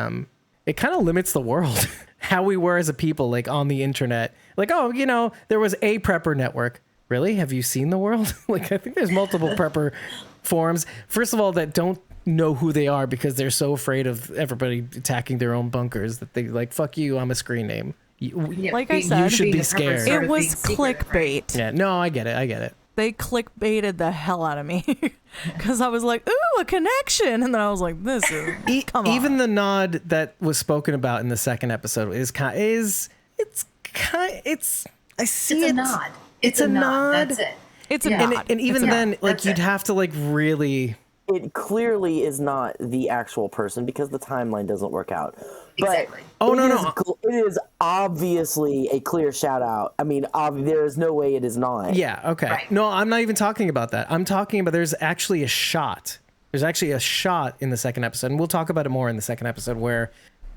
it kind of limits the world. How we were as a people, like on the internet, like, oh, you know, there was a prepper network. Really? Have you seen the world? Like, I think there's multiple prepper forums. First of all, that don't know who they are because they're so afraid of everybody attacking their own bunkers that they like, fuck you, I'm a screen name. Like I said, you should be scared. It was clickbait. Yeah, no, I get it. They clickbaited the hell out of me because I was like, ooh, a connection. And then I was like, this is, come on. Even the nod that was spoken about in the second episode I see It's it. a nod. It's a nod. That's it. It's a nod. And even then, like, that's you'd it. have to like really. It clearly is not the actual person because the timeline doesn't work out. Exactly. Oh, no. It is obviously a clear shout out. I mean, there is no way it is not. Yeah, okay. Right. No, I'm not even talking about that. I'm talking about there's actually a shot. There's actually a shot in the second episode, and we'll talk about it more in the second episode, where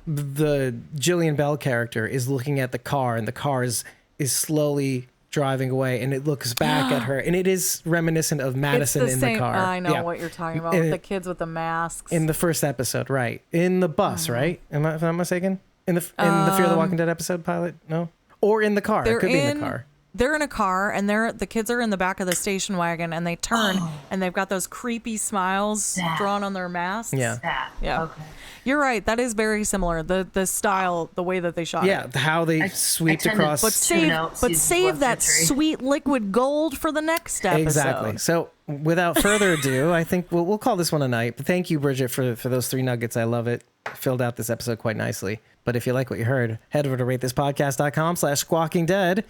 the Jillian Bell character is looking at the car, and the car is slowly driving away, and it looks back at her, and it is reminiscent of Madison in the car. I know Yeah. what you're talking about. With the kids with the masks. In the first episode, right? In the bus, right? Am I, if I'm not mistaken? In the Fear the Walking Dead episode pilot? No. Or in the car. It could be in the car. They're in a car, and the kids are in the back of the station wagon, and they turn, and they've got those creepy smiles drawn on their masks. Yeah. Yeah. Okay. You're right. That is very similar. The style, the way that they shot Yeah, it. how they swept tend to- across. But save that sweet liquid gold for the next episode. Exactly. So without further ado, I think we'll call this one a night. But thank you, Bridget, for those 3 nuggets. I love it. Filled out this episode quite nicely. But if you like what you heard, head over to ratethispodcast.com/squawkingdead.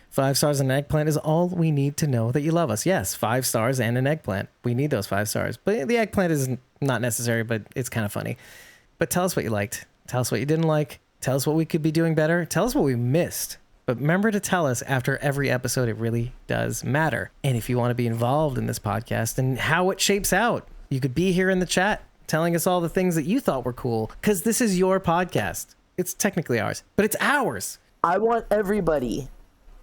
5 stars and an eggplant is all we need to know that you love us. Yes, 5 stars and an eggplant. We need those 5 stars. But the eggplant is not necessary, but it's kind of funny. But tell us what you liked. Tell us what you didn't like. Tell us what we could be doing better. Tell us what we missed. But remember to tell us after every episode. It really does matter. And if you want to be involved in this podcast and how it shapes out, you could be here in the chat telling us all the things that you thought were cool, because this is your podcast. It's technically ours, but it's ours. I want everybody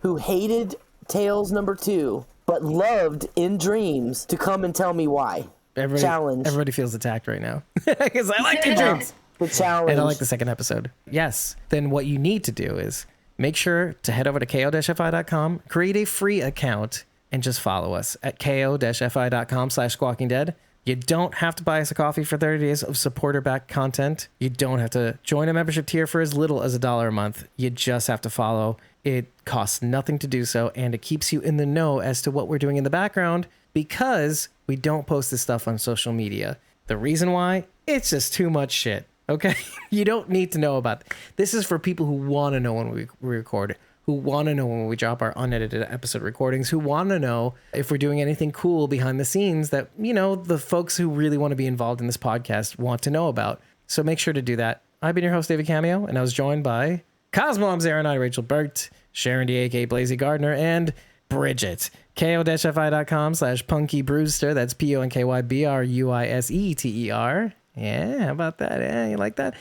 who hated Tales number 2 but loved In Dreams to come and tell me why. Challenge. Everybody feels attacked right now because I like In Dreams. The challenge. And I like the second episode. Yes. Then what you need to do is make sure to head over to ko-fi.com, create a free account, and just follow us at ko-fi.com/squawkingdead. You don't have to buy us a coffee for 30 days of supporter-backed content. You don't have to join a membership tier for as little as $1 a month. You just have to follow. It costs nothing to do so, and it keeps you in the know as to what we're doing in the background, because we don't post this stuff on social media. The reason why? It's just too much shit, okay? You don't need to know about it. This is for people who want to know when we record it, who want to know when we drop our unedited episode recordings, who want to know if we're doing anything cool behind the scenes that, you know, the folks who really want to be involved in this podcast want to know about. So make sure to do that. I've been your host, David Cameo, and I was joined by Cosmom's Aaron I, Rachel Burt, Sharon D, aka Blazy Gardner, and Bridget. ko-fi.com/Punky Brewster. That's PONKYBRUISETER. Yeah, how about that? Yeah, you like that?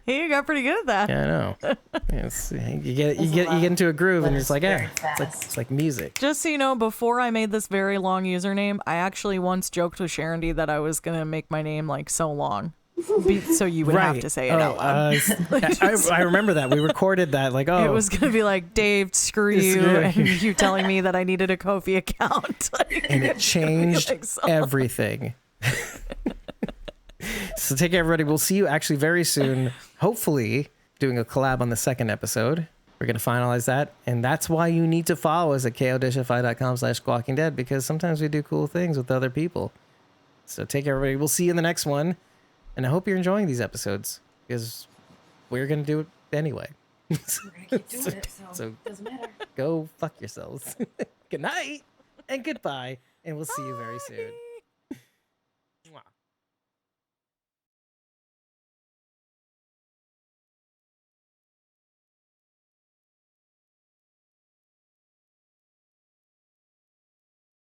Hey, you got pretty good at that. Yeah, I know. You get into a groove, and it's like, yeah, it's like music. Just so you know, before I made this very long username, I actually once joked with Sharon D that I was gonna make my name like so long, so you would have to say it out loud. I remember that we recorded that. Like, it was gonna be like, Dave, screw you, and you telling me that I needed a Ko-fi account, and it changed everything. So take care, everybody. We'll see you actually very soon. Hopefully doing a collab on the second episode. We're going to finalize that. And that's why you need to follow us at ko-fi.com/squawkingdead, because sometimes we do cool things with other people. So take care, everybody. We'll see you in the next one. And I hope you're enjoying these episodes, because we're going to do it anyway. We're going to keep doing it, so it doesn't matter. Go fuck yourselves. Good night and goodbye. And we'll see you very soon.